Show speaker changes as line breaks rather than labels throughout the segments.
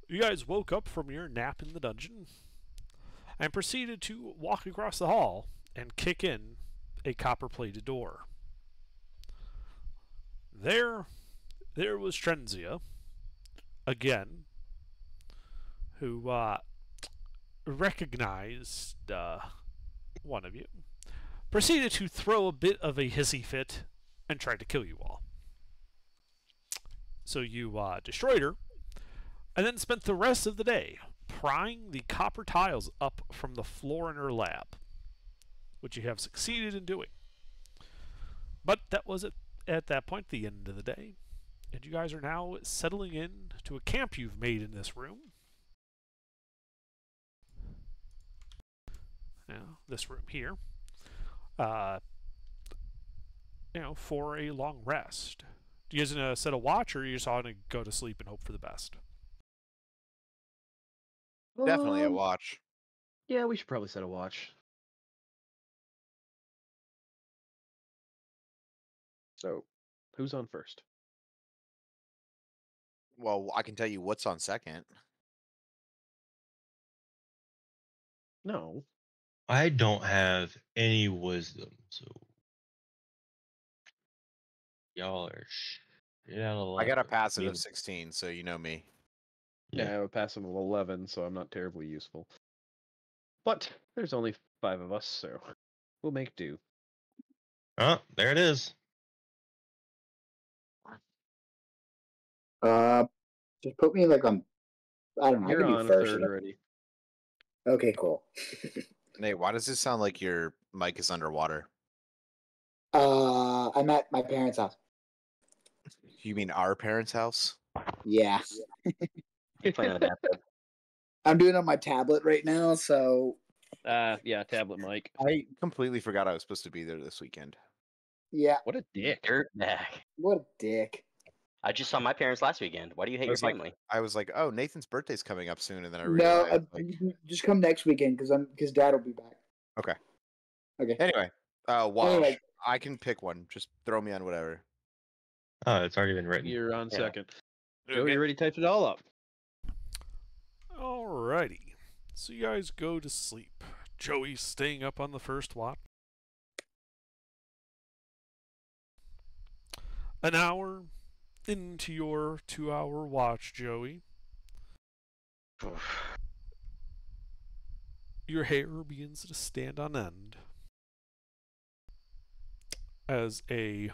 You guys woke up from your nap in the dungeon and proceeded to walk across the hall and kick in a copper-plated door. There was Trenzia, again, who recognized one of you, proceeded to throw a bit of a hissy fit, and tried to kill you all. So you destroyed her, and then spent the rest of the day prying the copper tiles up from the floor in her lab, which you have succeeded in doing. But that was at that point the end of the day, and you guys are now settling in to a camp you've made in this room. Now, this room here, for a long rest. Do you guys gonna set a watch, or are you just all gonna go to sleep and hope for the best?
Definitely a watch.
Yeah, we should probably set a watch. So, who's on first?
Well, I can tell you what's on second.
No.
I don't have any wisdom, so y'all are shit out of luck.
I got a passive of 16, so you know me.
Yeah, I have a passive of 11, so I'm not terribly useful. But there's only 5 of us, so we'll make do.
Oh, there it is.
Just put me like on. I don't know.
You're
I can
on
do first.
third already.
Okay, cool.
Nate, why does this sound like your mic is underwater?
I'm at my parents' house.
You mean our parents' house?
Yeah.
You're playing on that.
I'm doing it on my tablet right now, so.
Yeah, tablet mic.
I completely forgot I was supposed to be there this weekend.
Yeah.
What a dick.
Dirtbag.
What a dick.
I just saw my parents last weekend. Why do you hate your family?
I was like, oh, Nathan's birthday's coming up soon, and then I
No,
realized.
just come next weekend because Dad will be back.
Okay.
Okay.
Anyway, watch.
Anyway.
I can pick one. Just throw me on whatever.
Oh, it's already been written.
You're on
Yeah.
second. Joey already typed it all up.
Alrighty. So you guys go to sleep. Joey's staying up on the first watch. An hour into your 2-hour watch, Joey, your hair begins to stand on end as a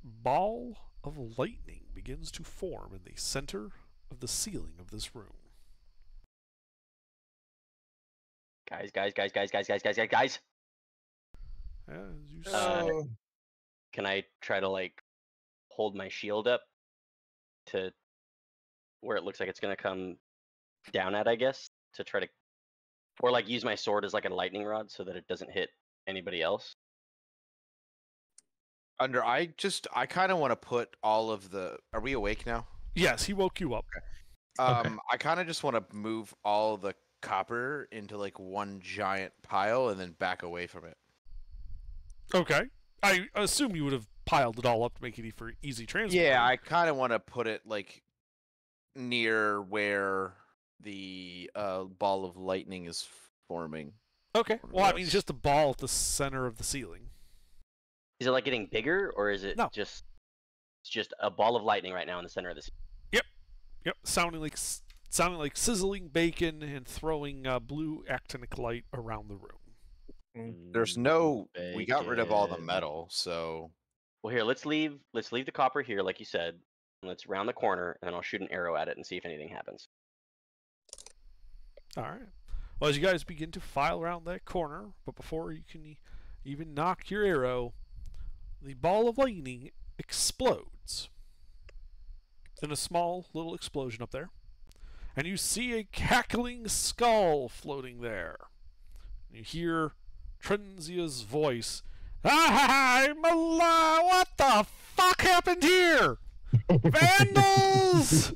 ball of lightning begins to form in the center of the ceiling of this room.
Guys.
As you
Can I try to hold my shield up to where it looks like it's gonna come down at, I guess, to try to, or use my sword as a lightning rod so that it doesn't hit anybody else?
I kind of want to put all of the. Are we awake now?
Yes, he woke you up.
Okay.
I kind of just want to move all the copper into one giant pile and then back away from it.
Okay. I assume you would have piled it all up to make it for easy transport.
Yeah, I kind of want to put it near where the ball of lightning is forming.
Okay. Well, I mean, it's just a ball at the center of the ceiling.
Is it getting bigger, or is it
No.
just a ball of lightning right now in the center of the ceiling?
Yep, sounding like sizzling bacon and throwing blue actinic light around the room.
There's no. We got rid of all the metal, so.
Well, here, let's leave the copper here, like you said. And let's round the corner, and then I'll shoot an arrow at it and see if anything happens.
All right. Well, as you guys begin to file around that corner, but before you can even knock your arrow, the ball of lightning explodes. In a small little explosion up there. And you see a cackling skull floating there. You hear Trenzia's voice. I'm alive! What the fuck happened here? Vandals!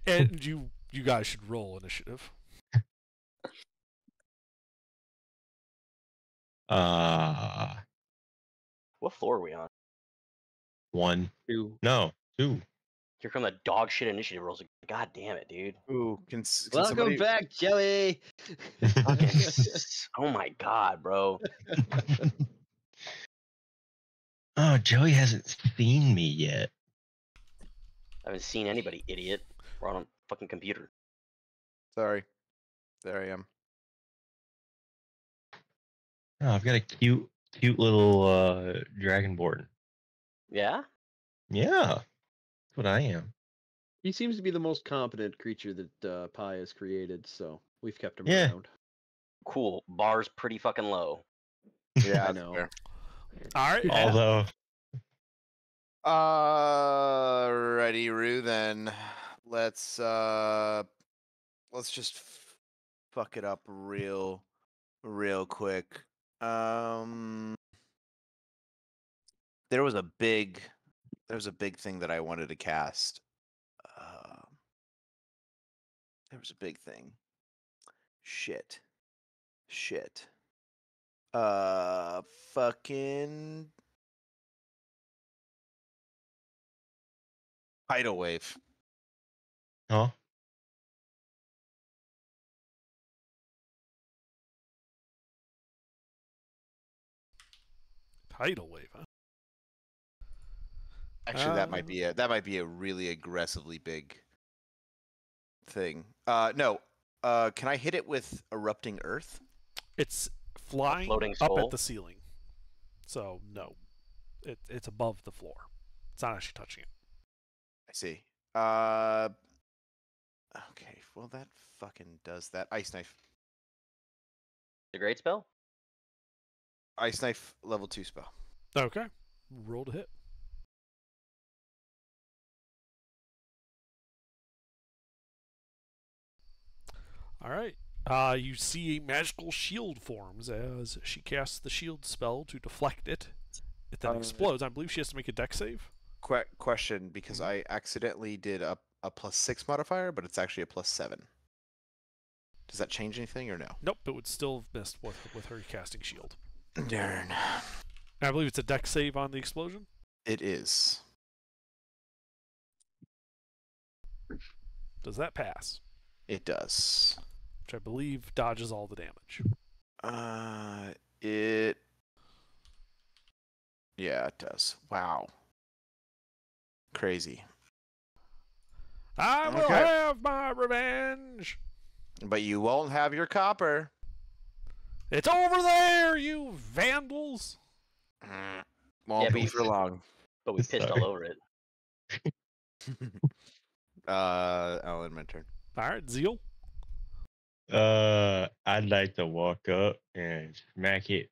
And you guys should roll initiative.
What floor are we on?
1.
Two.
No, 2.
Here come the dog shit initiative rolls. God damn it, dude.
Ooh, can
Welcome
somebody...
back, Joey.
Fucking oh my god, bro.
Oh, Joey hasn't seen me yet.
I haven't seen anybody, idiot. We're on a fucking computer.
Sorry. There I am.
Oh, I've got a cute little dragonborn.
Yeah?
Yeah, that's what I am.
He seems to be the most competent creature that Pi has created, so we've kept him
Yeah.
around.
Cool. Bar's pretty fucking low.
Yeah,
I
that's
know.
fair.
All right.
Although,
Righty, Roo. Then let's just fuck it up real quick. There was a big thing that I wanted to cast. There was a big thing. Shit. Fucking tidal wave.
huh?
Tidal wave, huh?
Actually, that might be a really aggressively big thing. No. Can I hit it with erupting earth?
It's flying
floating
up
skull?
at the ceiling. So, no. It's above the floor. It's not actually touching it.
I see. Okay, well that fucking does that. Ice knife.
The great spell?
Ice knife level 2 spell.
Okay. Roll to hit. All right. You see a magical shield forms as she casts the shield spell to deflect it. It then explodes. I believe she has to make a dex save.
Question, because I accidentally did a +6 modifier, but it's actually a +7. Does that change anything or no?
Nope, it would still have missed with her casting shield.
Darn.
And I believe it's a dex save on the explosion.
It is.
Does that pass?
It does.
Which I believe dodges all the damage.
Yeah, it does. Wow. Crazy.
I will
Okay.
have my revenge.
But you won't have your copper.
It's over there, you vandals.
Won't
Yeah,
be for long.
But we pissed
Sorry.
all over it.
Alan, my turn.
All right, Zeal.
I'd like to walk up and smack it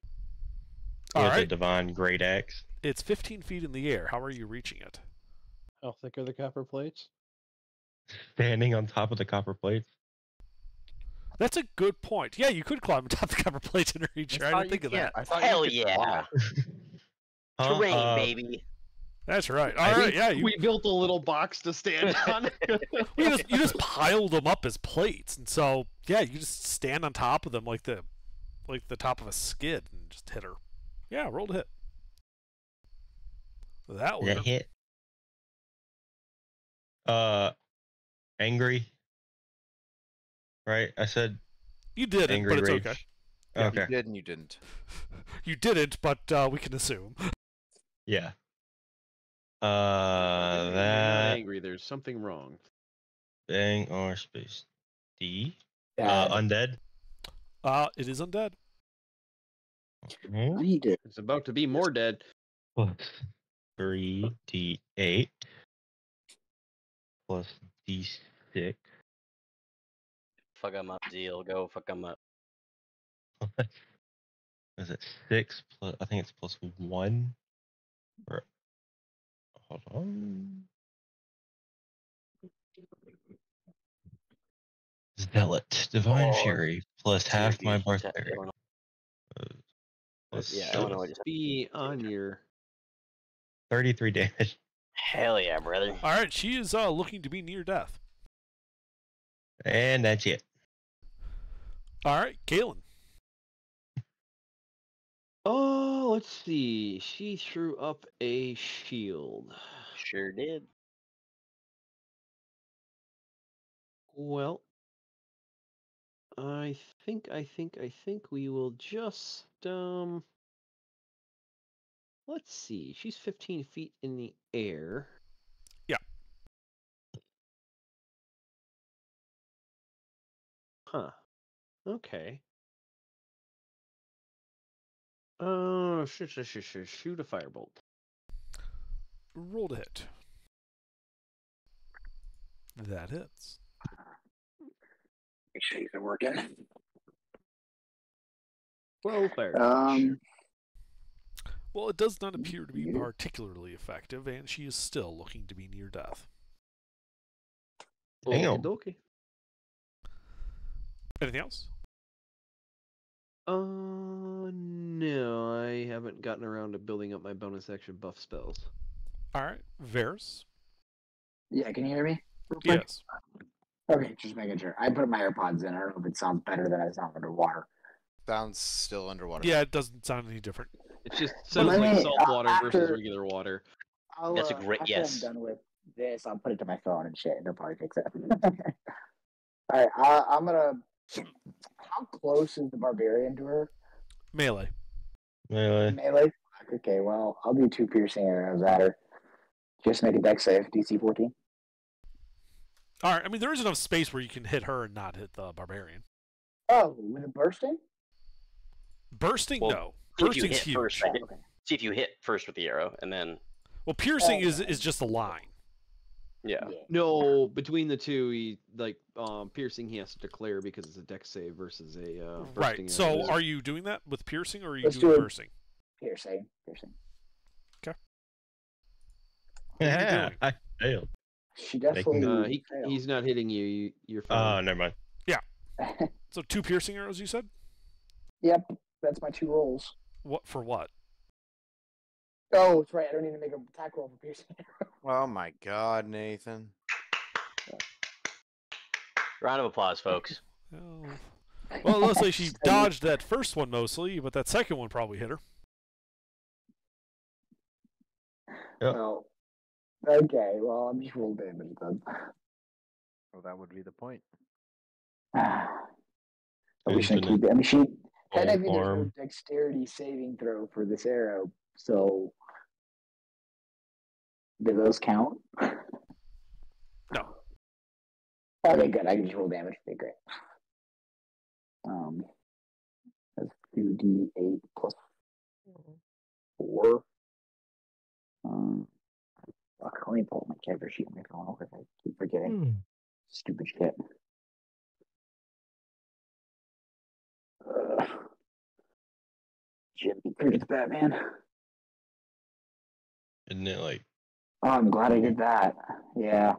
All
with a
right.
divine great axe.
It's 15 feet in the air. How are you reaching it?
How thick are the copper plates?
Standing on top of the copper plates.
That's a good point. Yeah, you could climb atop the copper plates and reach her. I didn't think of that.
I thought
Hell
you could
yeah.
Huh?
Terrain, baby.
That's right. All right, yeah.
We built a little box to stand on.
You just pile them up as plates, and so yeah, you just stand on top of them like the top of a skid and just hit her. Yeah, roll to hit. That
Did that
one.
hit? Angry. Right? I said
You did it,
angry
but it's
rage.
okay.
Yeah,
Okay.
You did and you didn't.
You didn't, but we can assume.
Yeah.
If you're not
That
angry. There's something wrong.
bang or space D.
Dad,
Undead.
It is undead.
Hmm?
I need to.
It's about to be more dead.
Plus 3d8 plus d6
Fuck 'em up, Zeal. Go fuck 'em up.
is it 6 plus I think it's plus 1 or hold on. Zealot, Divine
Oh,
Fury plus
Dear
half my
Jesus,
barbarian.
Illinois.
Plus
Yeah,
Should
Illinois just-
be on your.
33 damage.
Hell yeah, brother.
All right, she is looking to be near death.
And that's it.
All right, Galen.
Oh, let's see. She threw up a shield.
Sure did.
Well, I think we will just let's see. She's 15 feet in the air.
Yeah.
Huh. Okay. Shoot a firebolt.
Roll to hit. That hits.
Make sure these are working.
12 fire damage.
Well, it does not appear to be particularly effective, and she is still looking to be near death.
Damn.
Okey-dokey.
Anything else?
No, I haven't gotten around to building up my bonus action buff spells.
All right, Varys.
Yeah, can you hear me? real quick?
Yes.
Okay, just making sure. I put my AirPods in. I don't know if it sounds better than I sound underwater.
Sounds still underwater.
Yeah, it doesn't sound any different.
It just sounds
let
like
me,
salt water versus
after-
regular water.
That's a great
after
yes.
I'm done with this, I'll put it to my phone and shit, and they'll probably fix it. All right, I'm gonna. How close is the barbarian to her?
Melee.
Melee. Okay, well, I'll do 2 piercing arrows at her. Just make a dex save, DC 14.
All right, I mean, there is enough space where you can hit her and not hit the barbarian.
Oh, with a bursting?
Bursting?
Well,
No.
see if you
Bursting's
hit
huge.
first,
Oh,
right?
okay.
See if you hit first with the arrow, and then
Well, piercing is just a line.
yeah.
No, between the two, he piercing he has to declare because it's a dex save versus a bursting
Right. So
arrow.
are you doing that with piercing, or are you
Let's
doing
do it.
bursting?
Piercing.
What are you
Yeah,
doing?
I failed.
She definitely
he's not hitting you. You're
Oh,
fine.
never mind.
So 2 piercing arrows, you said?
Yep, that's my 2 rolls.
What for? What?
Oh, that's right. I don't need to make an attack roll for piercing arrow.
Oh my God, Nathan.
Round of applause, folks.
Oh. Well, let's say she dodged that first one mostly, but that second one probably hit her.
Yep.
Well, okay. Well, I'm just roll damage then.
Well, that would be the point.
But we shouldn't
Infinite
keep it. I mean, she technically there's no
form.
dexterity saving throw for this arrow, so do those count?
No.
Okay, good. I can just roll damage. Okay, great. That's 2d8 plus 4. Fuck, let me pull up my character sheet on my phone because I keep forgetting. Stupid shit. Shit, it's Batman.
Isn't it like
Oh, I'm glad I did that. Yeah.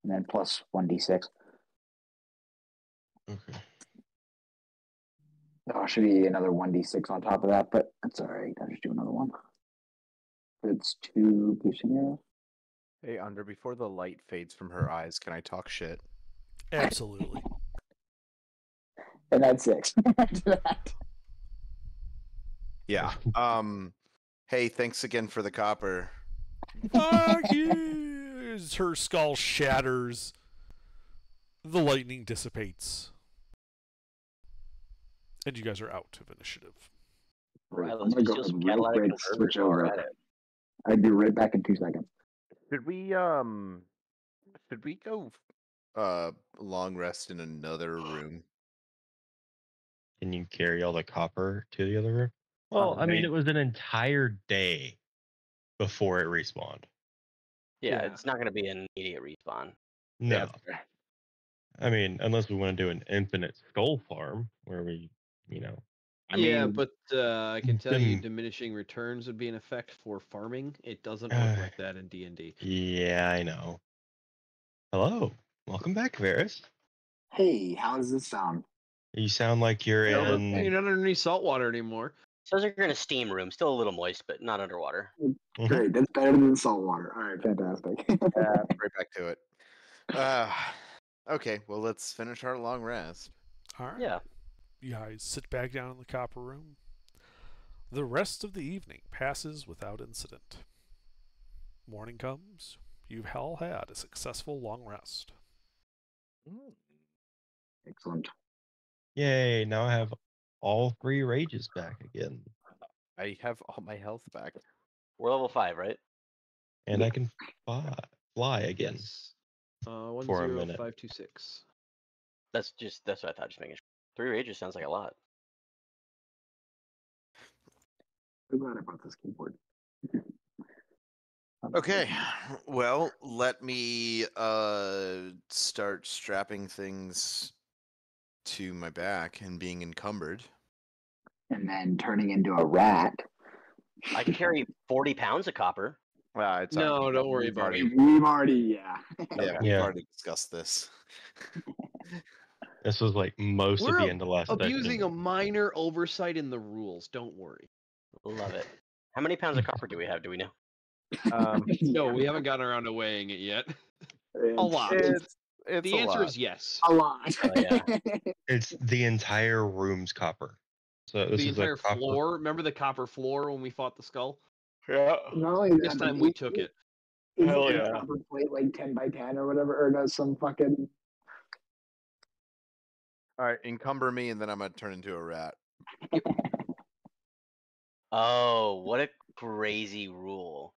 And then plus 1d6.
okay?
Oh, it should be another 1d6 on top of that, but that's alright. I'll just do another one. It's 2 piercing arrows.
Hey, Under, before the light fades from her eyes, can I talk shit?
Absolutely.
And that's 6. After that.
Yeah. Hey, thanks again for the copper.
Fuck you! As her skull shatters, the lightning dissipates, and you guys are out of initiative.
Right,
Right,
I'm
let's
gonna
go
go
steal some
real
Cadillac
quick,
converters
switch
while we're
over.
at it.
I'd be right back in 2 seconds.
Should we go long rest in another room?
Can you carry all the copper to the other room? Well, I mean, it was an entire day before it respawned.
Yeah,
Yeah.
it's not going to be an immediate respawn.
No. I mean, unless we want to do an infinite skull farm where we, I mean,
but I can tell you
then-
diminishing returns would be in effect for farming. It doesn't work like that in D&D.
Yeah, I know. Hello. Welcome back, Varys.
Hey, how does this sound?
You sound like you're
You're
in.
not underneath salt water anymore.
Sounds like you're in a steam room, still a little moist, but not underwater.
Mhm.
Great, that's better than salt water. All right, fantastic.
Right back to it. Okay, well, let's finish our long rest.
All right.
Yeah.
You guys sit back down in the copper room. The rest of the evening passes without incident. Morning comes. You've all had a successful long rest.
Excellent.
Yay! Now I have all 3 rages back again,
I have all my health back.
We're level 5, right?
and I can fly again
Yes.
for a minute.
10526.
That's what I thought. Just making sure. 3 rages sounds like a lot.
I'm glad I brought this keyboard.
Okay, well, let me start strapping things to my back and being encumbered.
And then turning into a rat.
I can carry 40 pounds of copper.
It's
No, don't worry about it.
We've already,
We've
Yeah.
already discussed this.
This was like most of
We're
the end of last
Abusing a
session.
minor oversight in the rules. Don't worry.
Love it. How many pounds of copper do we have? Do we know?
No, we haven't gotten around to weighing it yet.
It's,
A lot.
It's
The
a
answer
lot.
is yes.
a lot.
Oh, yeah.
It's the entire room's copper. So this
The
is
entire
a copper.
floor. Remember the copper floor when we fought the skull?
Yeah.
Not only
This
that,
time
but
we took it.
Isn't
Hell
it a
yeah.
copper plate like 10 by 10 or whatever? Or no, some fucking.
All right, encumber me, and then I'm gonna turn into a rat.
Oh, what a crazy rule.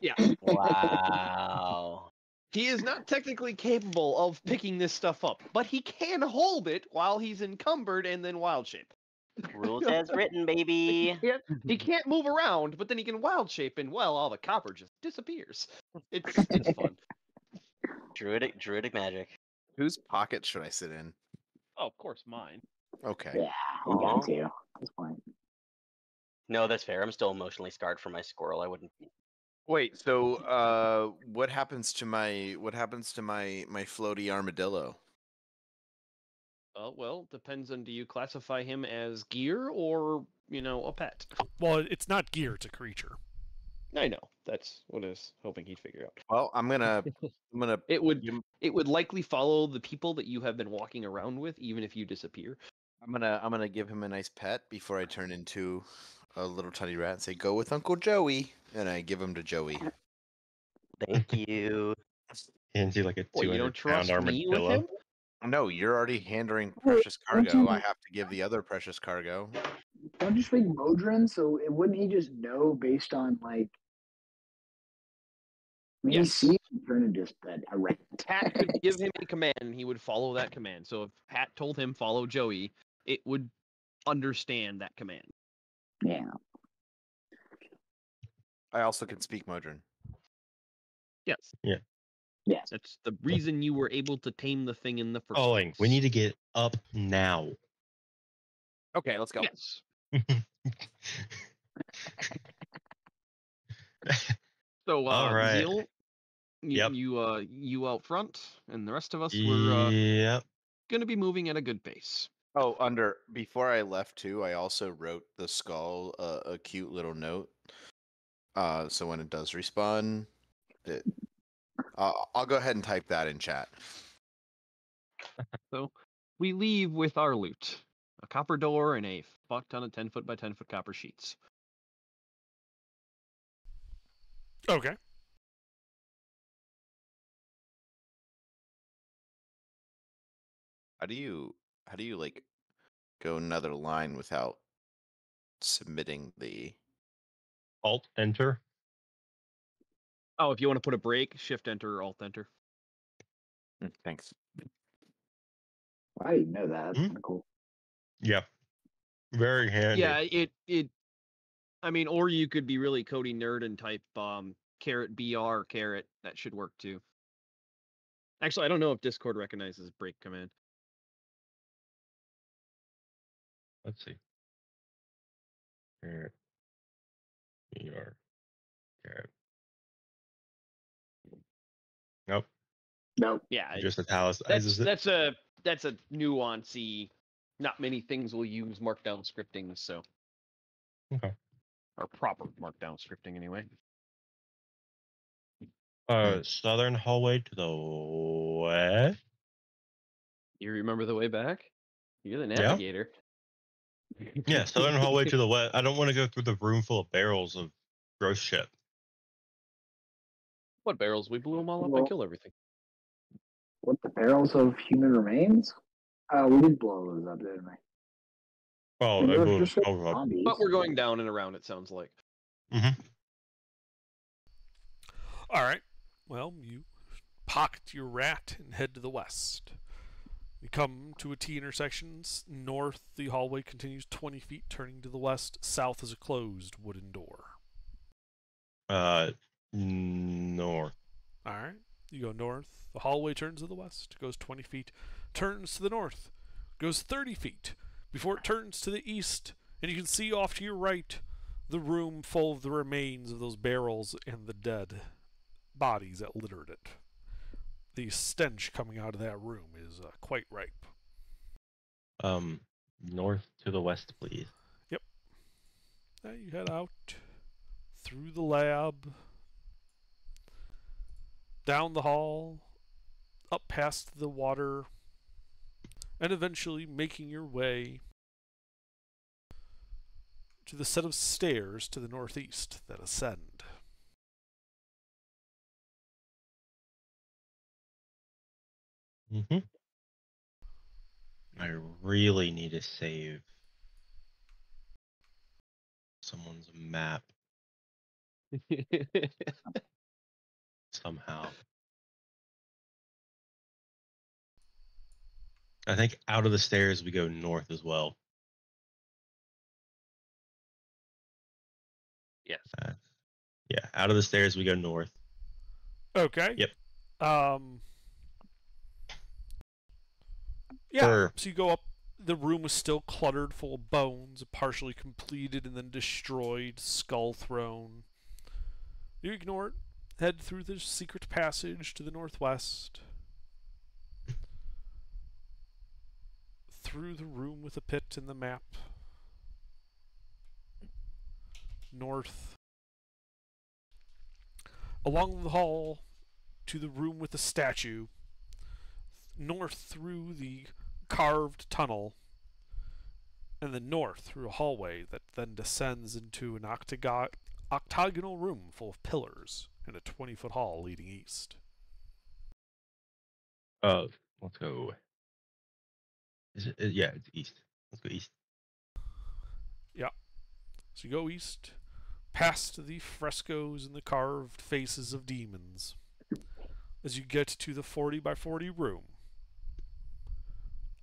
Yeah.
Wow.
He is not technically capable of picking this stuff up, but he can hold it while he's encumbered and then wild shape.
Rules as written, baby.
He can't move around, but then he can wild shape, and well, all the copper just disappears. It's fun.
Druidic magic.
Whose pocket should I sit in?
Oh, of course, mine.
Okay.
Yeah, you got to at this point.
No, that's fair. I'm still emotionally scarred from my squirrel. I wouldn't.
Wait. So, what happens to my floaty armadillo?
Well, depends on do you classify him as gear or, a pet?
Well, it's not gear; it's a creature.
I know. That's what I was hoping he'd figure out.
Well, I'm gonna.
It would likely follow the people that you have been walking around with, even if you disappear.
I'm gonna give him a nice pet before I turn into a little tiny rat and say, "Go with Uncle Joey," and I give him to Joey.
Thank you.
Isn't he like a
Well, you
200
don't trust
pound
me with
armadillo?
him?
No, you're already handling precious cargo. I have to give the other precious cargo.
Don't you speak Modron? So wouldn't he just know based on like? When
Yes.
he sees him turn into just a rat.
Pat could give him a command, and he would follow that command. So if Pat told him follow Joey, it would understand that command.
Yeah.
I also can speak Modron.
Yes.
Yes.
That's the reason you were able to tame the thing in the first
Calling.
place.
We need to get up now.
Okay, let's go.
Yes. So,
All right.
Zeal,
Yep.
you out front, and the rest of us we're
Yep.
going to be moving at a good pace.
Oh, before I left too, I also wrote the skull a cute little note. So when it does respawn, I'll go ahead and type that in chat.
So we leave with our loot: a copper door and a fuck ton of 10-foot by 10-foot copper sheets.
Okay.
How do you like go another line without submitting the?
Alt enter.
Oh, if you want to put a break, Shift Enter, Alt Enter.
Thanks.
I didn't know that. That's
Hmm?
kind of cool.
Yeah. Very handy.
Yeah, it. I mean, or you could be really Cody nerd and type !BR caret. That should work too. Actually, I don't know if Discord recognizes break command.
Let's see. Here. ER. Caret. Nope.
Nope.
Yeah,
Just italicizes it.
that's a nuancy. Not many things will use Markdown scripting, so.
Okay.
Or proper Markdown scripting, anyway.
Southern hallway to the west.
You remember the way back? You're the
Yeah.
navigator.
Yeah, southern hallway to the west. I don't want to go through the room full of barrels of gross shit.
What barrels? We blew them all up
Well-
and killed everything.
What, the barrels of human remains? We did blow those up, didn't we?
Oh,
And
it
there was
was
just like
over.
zombies.
But we're going down and around, it sounds like.
Mm-hmm.
All right. Well, you pocket your rat and head to the west. You come to a T intersection. North, the hallway continues 20 feet, turning to the west. South is a closed wooden door.
North.
All right. You go north. The hallway turns to the west, goes 20 feet, turns to the north, goes 30 feet before it turns to the east, and you can see off to your right the room full of the remains of those barrels and the dead bodies that littered it. The stench coming out of that room is quite ripe.
North to the west, please.
Yep. Now you head out through the lab, down the hall, up past the water, and eventually making your way to the set of stairs to the northeast that ascend.
Mm-hmm. I really need to save someone's map somehow. I think out of the stairs we go north as well.
Yes.
Yeah, out of the stairs we go north.
Okay.
Yep.
Yeah. So you go up. The room is still cluttered, full of bones, partially completed and then destroyed, skull thrown. You ignore it. Head through the secret passage to the northwest. Through the room with a pit in the map. North. Along the hall to the room with the statue. North through the carved tunnel. And then north through a hallway that then descends into an octagonal room full of pillars and a 20-foot hall leading east.
Let's go. Yeah, it's east. Let's go east.
Yeah. So you go east, past the frescoes and the carved faces of demons. As you get to the 40 by 40 room,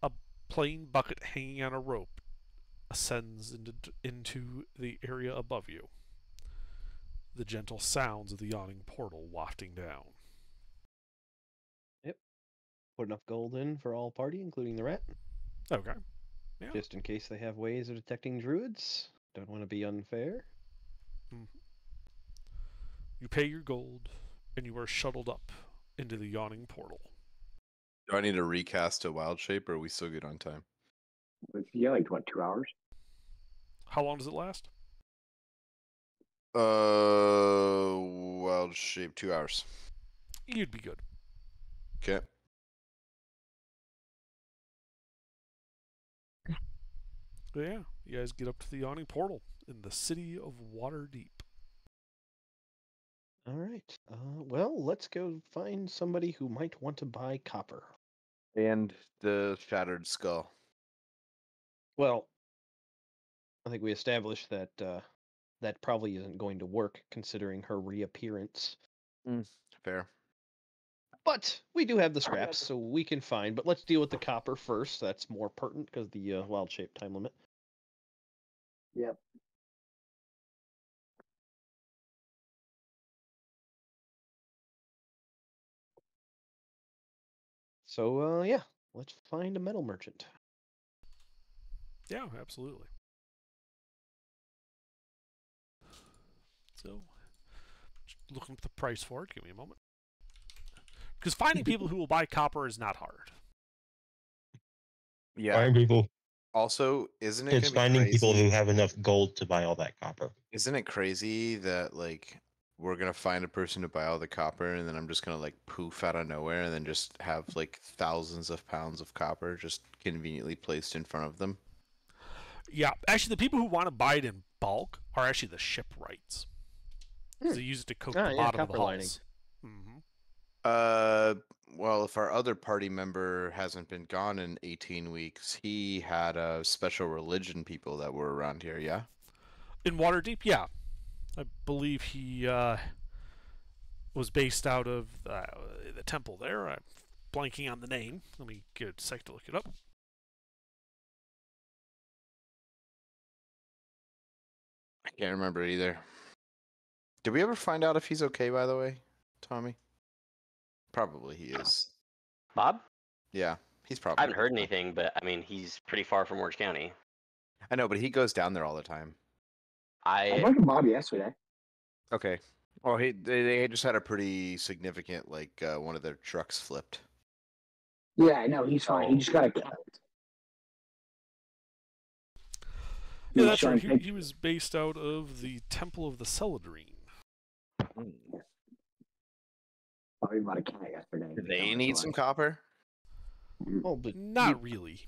a plain bucket hanging on a rope ascends into the area above you. The gentle sounds of the yawning portal wafting down.
Yep. Put enough gold in for all party, including the rat.
Okay. Yeah.
Just in case they have ways of detecting druids. Don't want to be unfair.
You pay your gold, and you are shuttled up into the yawning portal.
Do I need to recast a wild shape, or are we still good on time?
Yeah, like what, 2 hours?
How long does it last?
Wild shape, 2 hours.
You'd be good.
Okay.
But yeah, you guys get up to the yawning portal in the city of Waterdeep.
All right. Well, let's go find somebody who might want to buy copper.
And the shattered skull.
Well, I think we established that that probably isn't going to work considering her reappearance.
Fair.
But we do have the scraps, so we can find. But let's deal with the copper first. That's more pertinent because the wild shape time limit.
Yep.
So yeah, let's find a metal merchant.
Yeah, absolutely. So, just looking up the price for it. Give me a moment. Because finding people who will buy copper is not hard.
Yeah.
Find people.
Also, isn't it
It's
gonna be
finding
crazy?
people who have enough gold to buy all that copper.
Isn't it crazy that like we're gonna find a person to buy all the copper, and then I'm just gonna like poof out of nowhere, and then just have like thousands of pounds of copper just conveniently placed in front of them?
Yeah, actually, the people who want to buy it in bulk are actually the shipwrights. 'Cause they use it to coat the
Ah, yeah,
bottom of the
copper lining.
hulls. Mm-hmm.
Well, if our other party member hasn't been gone in 18 weeks, he had special religion people that were around here, yeah?
In Waterdeep, yeah. I believe he was based out of the temple there. I'm blanking on the name. Let me get a sec to look it up.
I can't remember either. Did we ever find out if he's okay, by the way, Tommy? Probably he is.
Bob?
Yeah, he's probably.
I haven't heard
fine.
anything, but I mean, he's pretty far from Orange County.
I know, but he goes down there all the time.
I
I
talked to Bob yesterday.
Okay. Well, they just had a pretty significant, like, one of their trucks flipped.
Yeah, I know. He's fine. He just got a cut.
Yeah, that's right. He was based out of the Temple of the Celadrine.
Talking about a cat yesterday.
Do they need some copper?
Oh, but
Not really.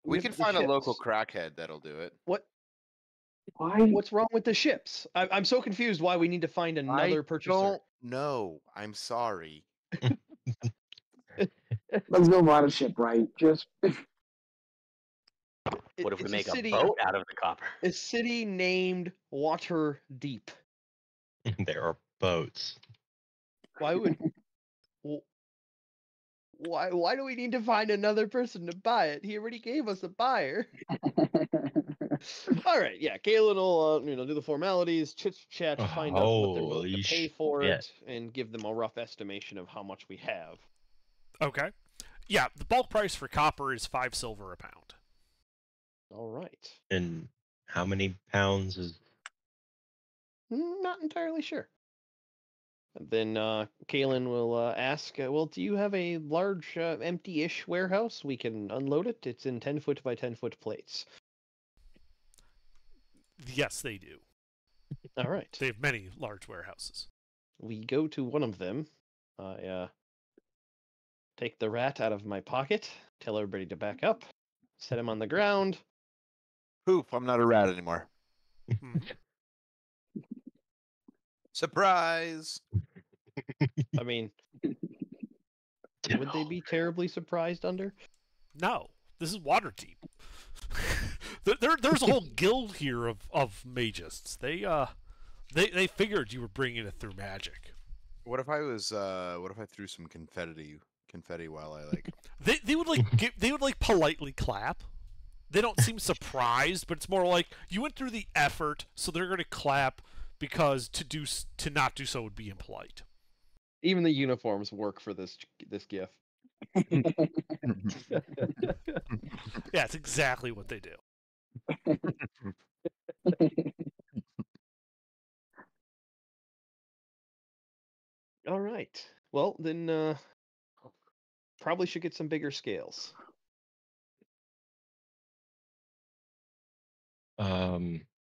We
have
can
the
find a local
ships.
crackhead that'll do it.
What?
Why?
What's wrong with the ships? I'm so confused why we need to find another purchaser.
Don't know. I'm sorry.
Let's go on a ship, right? Just
what if we
It's
make a
city,
boat out of the copper?
A city named Waterdeep.
There are boats.
Why would? Why do we need to find another person to buy it? He already gave us a buyer. All right, yeah. Galen will do the formalities, chit chat, find out what they're willing to pay for it, and give them a rough estimation of how much we have.
Okay. Yeah, the bulk price for copper is 5 silver a pound.
All right.
And how many pounds is?
Not entirely sure. And then Kalen will ask, well, do you have a large empty-ish warehouse? We can unload it. It's in 10-foot by 10-foot plates.
Yes, they do.
All right.
They have many large warehouses.
We go to one of them. I take the rat out of my pocket, tell everybody to back up, set him on the ground.
Poof, I'm not a rat anymore.
Hmm.
Surprise!
I mean, would they be terribly surprised under?
No, this is Waterdeep. There's a whole guild here of magists. They figured you were bringing it through magic.
What if I threw some confetti while I like?
They would like politely clap. They don't seem surprised, but it's more like you went through the effort, so they're going to clap because to not do so would be impolite.
Even the uniforms work for this gif.
Yeah, it's exactly what they do.
All right. Well, then probably should get some bigger scales.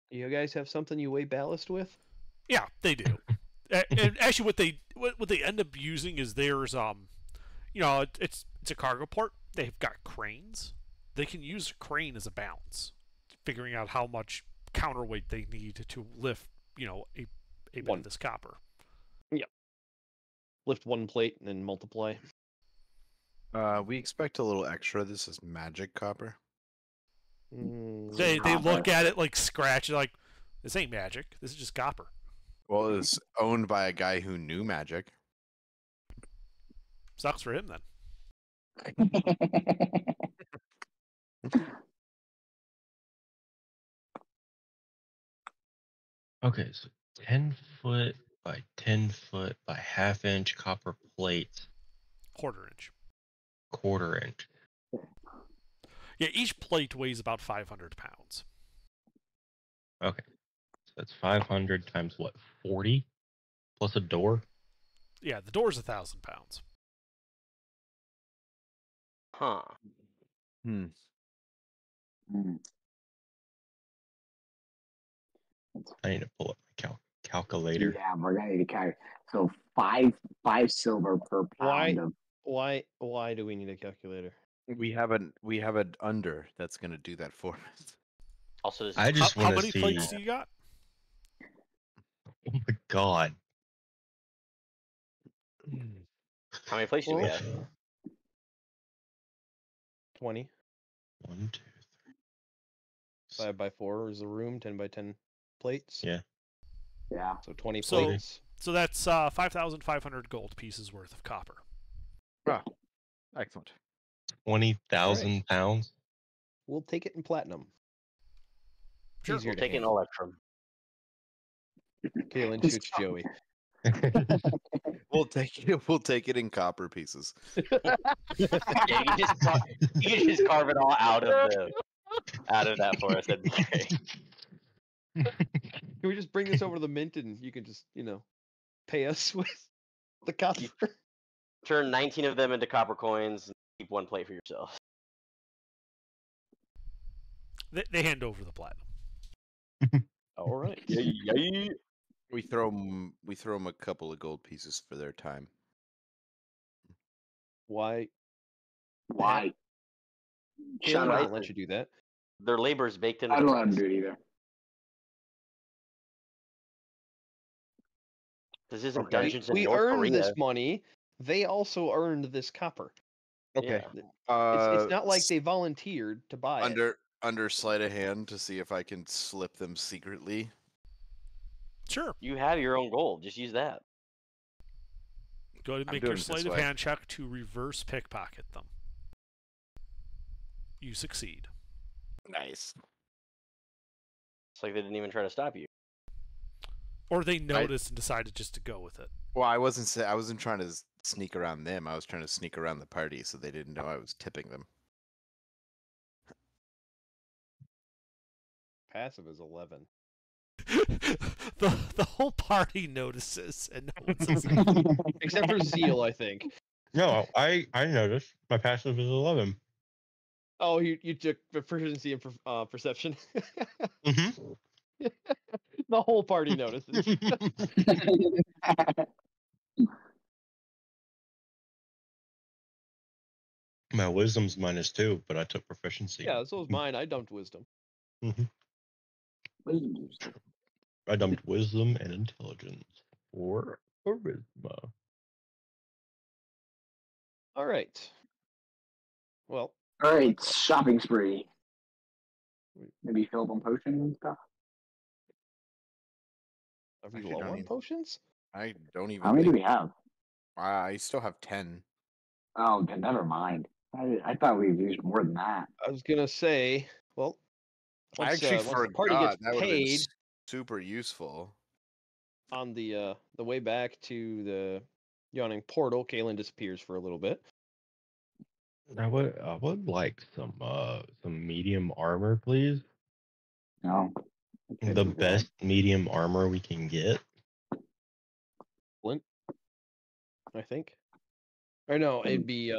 You guys have something you weigh ballast with?
Yeah, they do. And actually, what they end up using is there's it's a cargo port. They've got cranes. They can use a crane as a balance, figuring out how much counterweight they need to lift a bit of this copper.
Yep. Lift one plate and then multiply.
We expect a little extra. This is magic copper.
They look at it like scratch, like this ain't magic. This is just copper.
Well, it's owned by a guy who knew magic.
Sucks for him then.
Okay, so 10-foot by 10-foot by half-inch copper plates.
Quarter-inch.
Quarter-inch.
Yeah, each plate weighs about 500 pounds.
Okay. So that's 500 times what? 40? Plus a door?
Yeah, the door's 1,000 pounds.
Huh.
I need to pull up my calculator.
Yeah, we're gonna need to calculate. So five silver per pound.
Why do we need a calculator?
We have an under that's gonna do that for us.
Also,
I just
how
want to
many
see.
plates do you got?
Oh my god.
How many plates do we
Well,
have?
20.
1, 2, 3.
5 by 4 is a room. 10 by 10 plates.
Yeah.
Yeah.
So 20
So-
plates.
So that's 5,500 gold pieces worth of copper.
Excellent.
20,000 pounds.
We'll take it in platinum.
Sure.
Easier
We'll
to
take it in
handle.
Electrum.
Kalen
Just
shoots Joey.
We'll take it in copper pieces.
Yeah, you can just carve it all out of that for us. That'd be great.
Can we just bring this over to the mint and you can just, pay us with the copper?
Turn 19 of them into copper coins and keep one plate for yourself.
They hand over the platinum.
All right.
We throw them a couple of gold pieces for their time.
Why?
Why?
Kalen
Shut
doesn't
up.
let you do that.
Their labor is baked into
I
the
don't let him
price.
do it either.
This isn't
Okay.
Dungeons in
We
North
earned
Korea.
this money. They also earned this copper.
Okay.
Yeah.
It's not like they volunteered to buy it.
Under sleight of hand to see if I can slip them secretly.
Sure.
You have your own gold. Just use that.
Go ahead and
I'm
make
doing
your
it this
sleight of
way.
hand check to reverse pickpocket them. You succeed.
Nice.
It's like they didn't even try to stop you.
Or they noticed and decided just to go with it.
Well, I wasn't trying to sneak around them. I was trying to sneak around the party so they didn't know I was tipping them.
Passive is 11.
the whole party notices and no one says anything.
Except for Zeal, I think.
No, I noticed. My passive is 11.
Oh, you took proficiency in perception.
Mm-hmm.
The whole party notices.
My wisdom's -2, but I took proficiency.
Yeah, so was mine. I dumped wisdom.
I dumped wisdom and intelligence for charisma.
All right. Well,
All right, shopping spree. Maybe fill up on potions and stuff.
are we
Actually,
low
don't
on
even-
potions?
I don't even.
How many do
think-
we have?
I still have 10.
Oh, then never mind. I thought we used more than that.
I was gonna say, well,
I actually
once the
forgot.
party gets
That would've been
paid
super useful.
on the way back to the yawning portal, Kalen disappears for a little bit.
I would like some medium armor, please.
No. Okay,
The
well,
best medium armor we can get.
Flint, I think. Or no, it'd be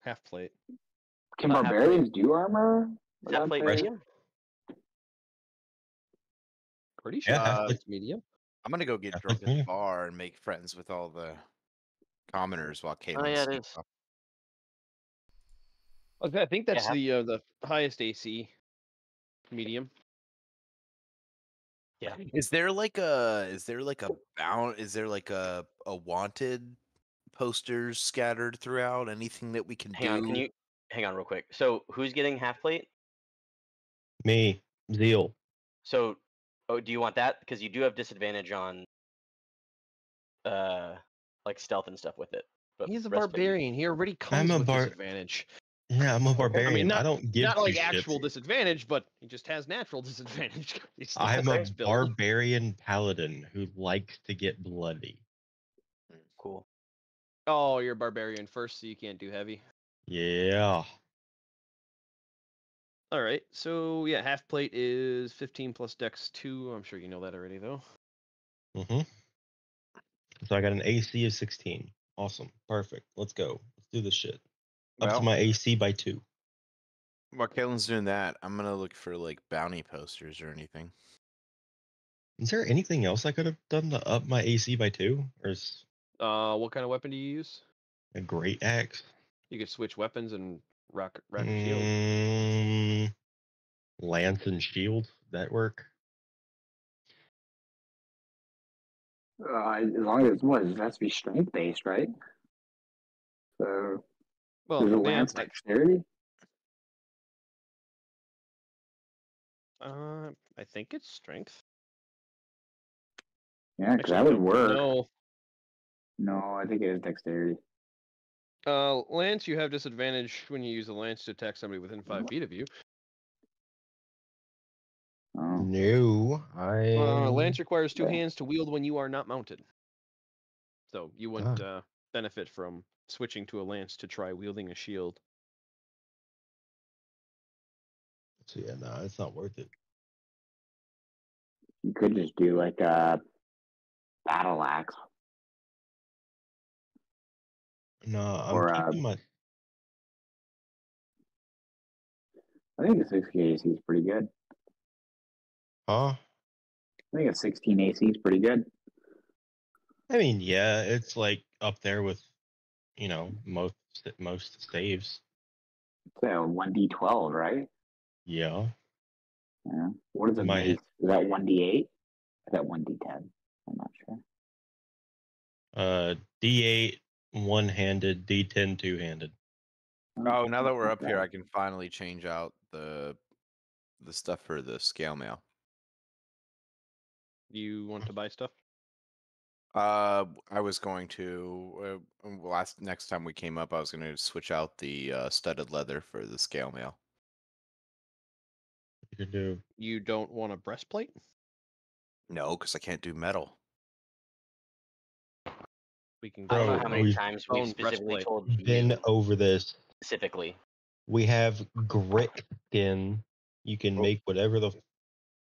half plate.
Can
Not half
barbarians do armor?
Is that
without
plate
the-
medium?
Pretty sure
Yeah,
it's medium.
I'm gonna go get
Yeah,
drunk at
yeah.
the bar and make friends with all the commoners while Caitlin
yeah, it
sneaks
is.
up.
Okay, I think that's
Yeah.
the highest AC medium.
Yeah.
Is there like a wanted posters scattered throughout? Anything that we can
Hang
do?
on, can you hang on real quick? So who's getting half plate?
Me, Zeal.
So, do you want that? Because you do have disadvantage on, like stealth and stuff with it. But
He's a
rest of it you-
barbarian. He already
I'm
comes
a
with
bar-
disadvantage.
Yeah, I'm a barbarian. I
not-
don't give
Not like
two shits.
actual disadvantage, but he just has natural disadvantage. He's still
I'm a
dice build.
barbarian paladin who likes to get bloody.
Cool.
Oh, you're a barbarian first, so you can't do heavy.
Yeah.
All right, so yeah, half plate is 15 plus dex 2. I'm sure you know that already, though.
Mm-hmm. So I got an AC of 16. Awesome. Perfect. Let's go. Let's do this shit. Up
Well,
to my AC by 2.
while Caitlin's doing that, I'm gonna look for like bounty posters or anything.
Is there anything else I could have done to up my AC by 2? Or is
What kind of weapon do you use?
a great axe?
You could switch weapons and rock a shield.
Lance and shield. That work?
As long as it has to be strength based, right? So
Well,
there's a
yeah,
lance dexterity.
I think it's strength.
Yeah, because
Actually,
that would
no,
work.
No,
No, I think it is dexterity.
lance, you have disadvantage when you use a lance to attack somebody within 5 feet of you.
Oh,
No,
Lance requires 2
Yeah.
hands to wield when you are not mounted. So you wouldn't benefit from switching to a lance to try wielding a shield.
So yeah, no, it's not worth it.
you could just do like a battle axe.
No, I'm
Or,
keeping my.
I think a 60 AC is pretty good.
Huh?
I think a 16 AC is pretty good.
I mean, yeah, it's like up there with, most saves.
It's a 1d12, right?
Yeah.
Yeah. What is a
My-
mace? Is that 1d8? Is that 1d10? I'm not sure.
D8 one-handed, D10 two-handed.
Oh, now that we're up here, I can finally change out the stuff for the scale mail.
You want to buy stuff?
I was going to next time we came up, I was going to switch out the studded leather for the scale mail.
You could do.
You don't want a breastplate?
No, because I can't do metal.
We can
I don't know
Bro,
how many
we've
times we've
own
specifically
breastplate.
told
been
you
over this.
specifically.
We have grit skin. You can
Oh.
make whatever the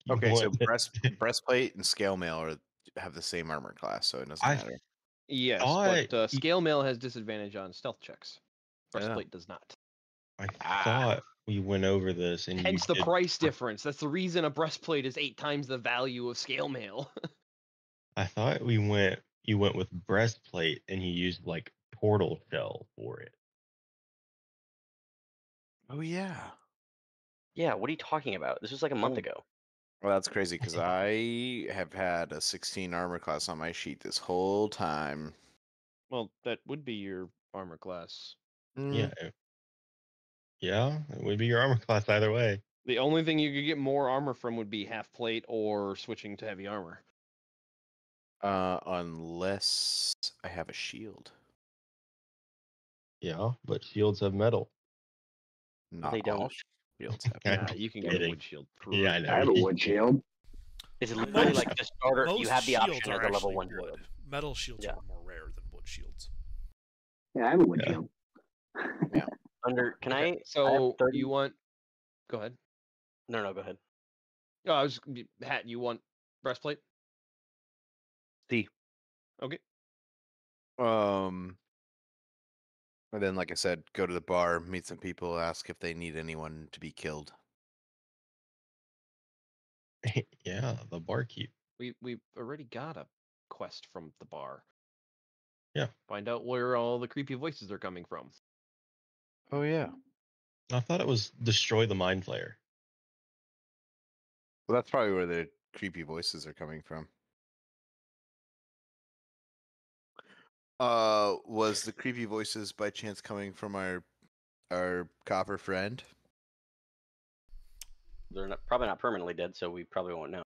you
Okay, so
want.
breastplate and scale mail have the same armor class, so it doesn't
I
matter.
Yes,
thought
but scale mail has disadvantage on stealth checks. Breastplate does not.
I thought we went over this, and
Hence
you
the
did-
price difference. That's the reason a breastplate is 8 times the value of scale mail.
I thought you went with breastplate, and you used like portal shell for it.
Oh yeah.
Yeah, what are you talking about? This was like a month ago.
Well, that's crazy because I have had a 16 armor class on my sheet this whole time.
Well, that would be your armor class.
Yeah. Yeah, it would be your armor class either way.
The only thing you could get more armor from would be half plate or switching to heavy armor.
Unless I have a shield.
Yeah, but shields have metal.
Not
They
all
don't.
shields have
Yeah,
metal.
Yeah, you can get a
kidding.
wood shield.
Yeah, I know.
I have a wood shield.
It's literally
Most-
like the starter. You
Most
have the
shields
option
are
as a level
actually
1
wood.
druid.
Metal shields
Yeah.
are more rare than wood shields.
Yeah, I have a wood
Yeah.
shield.
Can
Okay,
I have
So
30
you want? Go ahead.
No, go ahead.
Oh, I was hat. You want breastplate?
C.
Okay.
And then, like I said, go to the bar, meet some people, ask if they need anyone to be killed.
Yeah, the barkeep.
We've already got a quest from the bar.
Yeah.
Find out where all the creepy voices are coming from.
Oh yeah.
I thought it was destroy the mind flayer.
Well, that's probably where the creepy voices are coming from. Was the creepy voices by chance coming from our copper friend?
They're probably not permanently dead, so we probably won't know.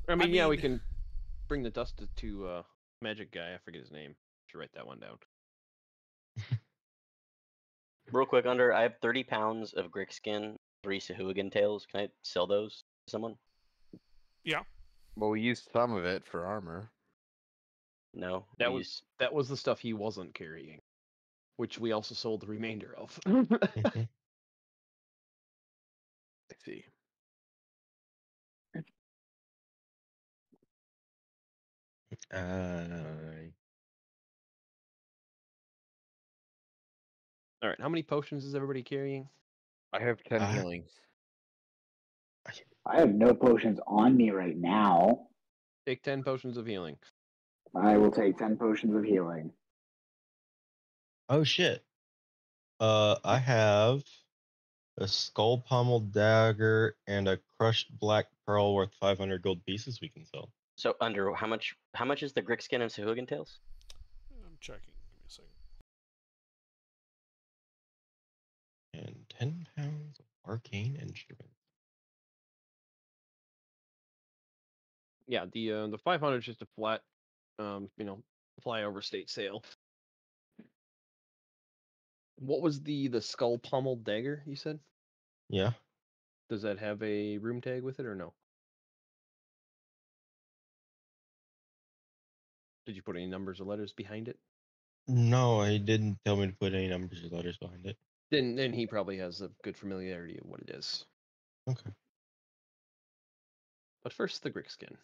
I mean, yeah, we can bring the dust to magic guy. I forget his name. Should write that one down.
Real quick, I have 30 pounds of Grick skin, 3 Sahuagin tails. Can I sell those to someone?
Well, we used some of it for armor.
No.
That
we
was the stuff he wasn't carrying, which we also sold the remainder of.
I see.
All right, how many potions is everybody carrying?
I have 10
Uh,
healing.
I have no potions on me right now.
Take 10 potions of healing.
I will take 10 potions of healing.
Oh shit. I have a skull pommel dagger and a crushed black pearl worth 500 gold pieces we can sell.
So how much is the Grick skin and Sahuagin tails?
I'm checking. Give me a second.
10 pounds of arcane instruments.
Yeah, the 500 is just a flat, flyover state sale. What was the skull pommeled dagger you said?
Yeah.
Does that have a room tag with it or no? Did you put any numbers or letters behind it?
No, he didn't tell me to put any numbers or letters behind it.
Then he probably has a good familiarity of what it is.
Okay.
But first, the Grickskin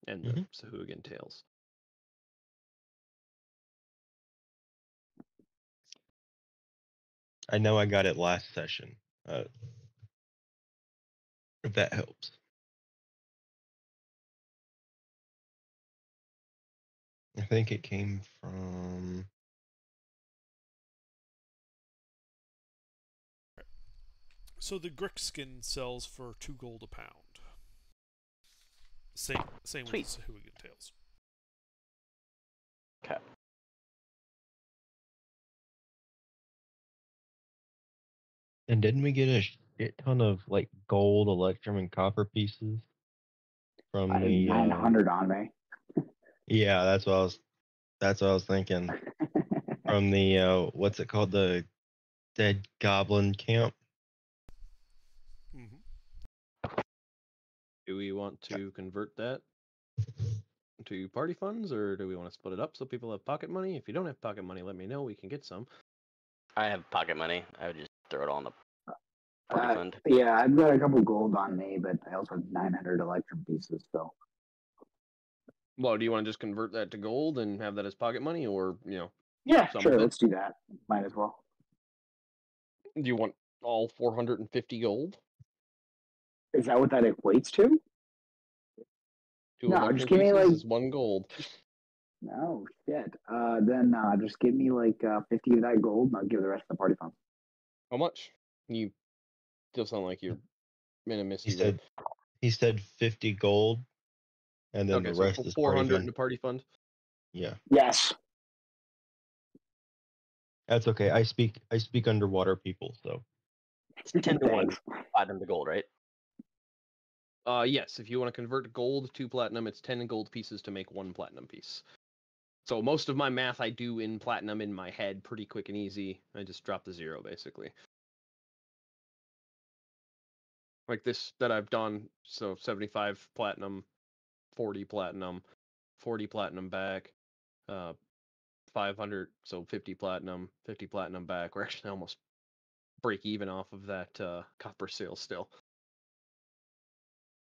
and the Sahuagin tails.
I know I got it last session. If that helps. I think it came from.
So the Grickskin sells for 2 gold a pound. Same with the Sahuagin tails.
Okay.
And didn't we get a shit ton of like gold, electrum, and copper pieces from
I had
the
900 on me.
Yeah, that's what I was thinking. From the what's it called? The Dead Goblin Camp.
Mm-hmm.
Do we want to convert that to party funds, or do we want to split it up so people have pocket money? If you don't have pocket money, let me know. We can get some.
I have pocket money. I would just throw it all in the party fund.
Yeah, I've got a couple gold on me, but I also have 900 electrum pieces, so.
Well, do you want to just convert that to gold and have that as pocket money, or
Yeah,
some
sure,
of it?
let's do that. Might as well.
Do you want all 450 gold?
Is that what that equates to?
Two
No,
electrum
just give me,
pieces
like-
is 1 gold.
No, shit. Then just give me like 50 of that gold, and I'll give the rest of the party fund.
How much? You still sound like you're in a misty
He
way.
said he said 50 gold, and then
Okay,
the
so
rest is
400
party
in the
fund.
party fund.
Yeah,
Yes.
that's okay. I speak underwater people, so
10 to 1
Thanks.
platinum to gold, right?
Yes, if you want to convert gold to platinum, it's 10 gold pieces to make 1 platinum piece. So most of my math I do in platinum in my head, pretty quick and easy. I just drop the 0 basically. Like this that I've done, so 75 platinum, 40 platinum, 40 platinum back, 500, so 50 platinum back. We're actually almost break even off of that copper sale still.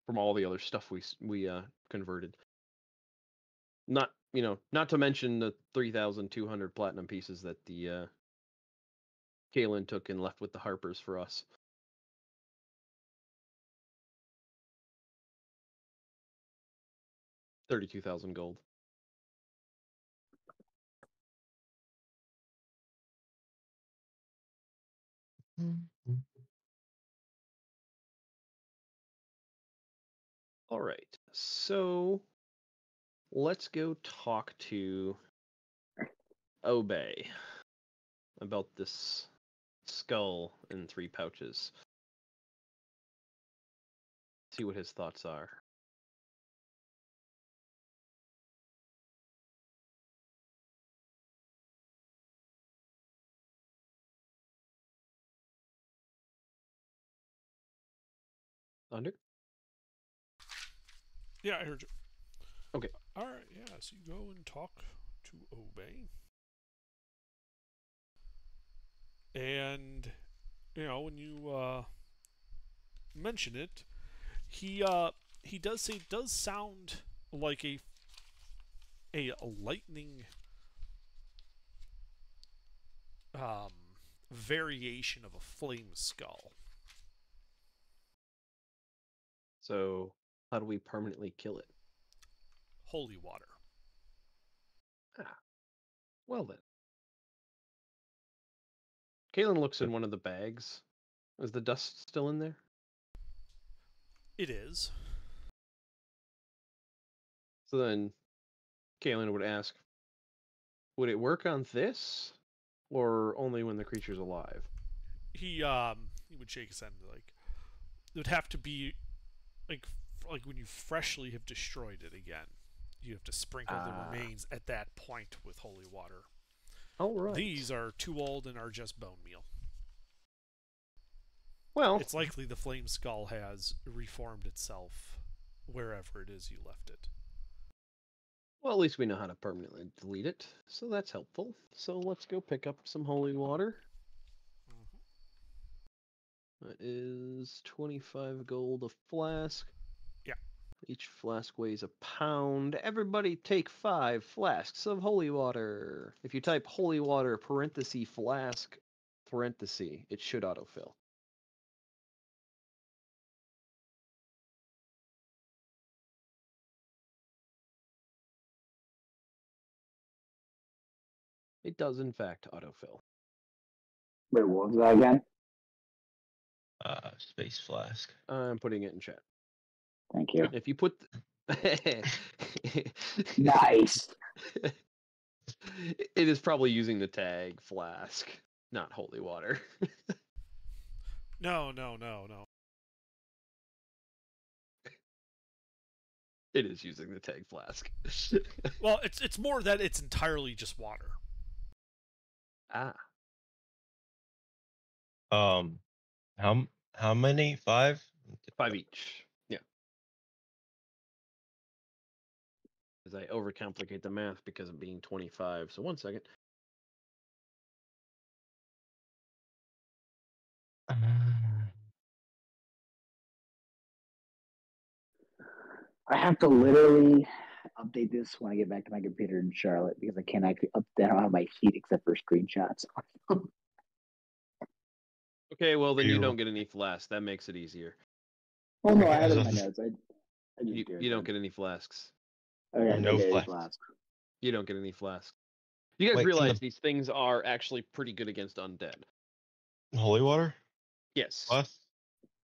From all the other stuff we converted. Not to mention the 3,200 platinum pieces that the Kalen took and left with the Harpers for us. $32,000 gold. All right, so let's go talk to Obey about this skull in 3 pouches. See what his thoughts are. Thunder?
Yeah, I heard you.
Okay.
All right. Yeah. So you go and talk to Obey, and when you mention it, he does say it does sound like a lightning variation of a flame skull.
So how do we permanently kill it?
Holy water.
Well then. Kalen looks in one of the bags. Is the dust still in there?
It is.
So then Kalen would ask, would it work on this? Or only when the creature's alive?
he would shake his head like it would have to be like when you freshly have destroyed it again. You have to sprinkle the remains at that point with holy water.
All right.
These are too old and are just bone meal.
Well,
It's likely the flame skull has reformed itself wherever it is you left it.
well, at least we know how to permanently delete it, so that's helpful. So let's go pick up some holy water. That is 25 gold a flask.
Yeah.
Each flask weighs a pound. Everybody take 5 flasks of holy water. If you type holy water parenthesis flask parenthesis, it should autofill. It does in fact autofill.
Wait, what was that again?
Space flask.
I'm putting it in chat.
Thank you.
If you put
Nice.
It is probably using the tag flask, not holy water.
No.
It is using the tag flask.
Well, it's more that it's entirely just water.
Ah,
How many? 5?
5 each. Yeah. As I overcomplicate the math because of being 25. So 1 second.
I have to literally update this when I get back to my computer in Charlotte because I can't actually update. I don't have my sheet except for screenshots.
Okay, well then you
You-
don't get any flasks. That makes it easier.
Oh no, I have it in my notes. I just
You,
do it
you don't
then.
get any flasks.
Okay,
No
okay,
flask.
flask.
You don't get any flasks. You guys
Wait, can
realize
the-
these things are actually pretty good against undead.
Holy water?
Yes.
Plus?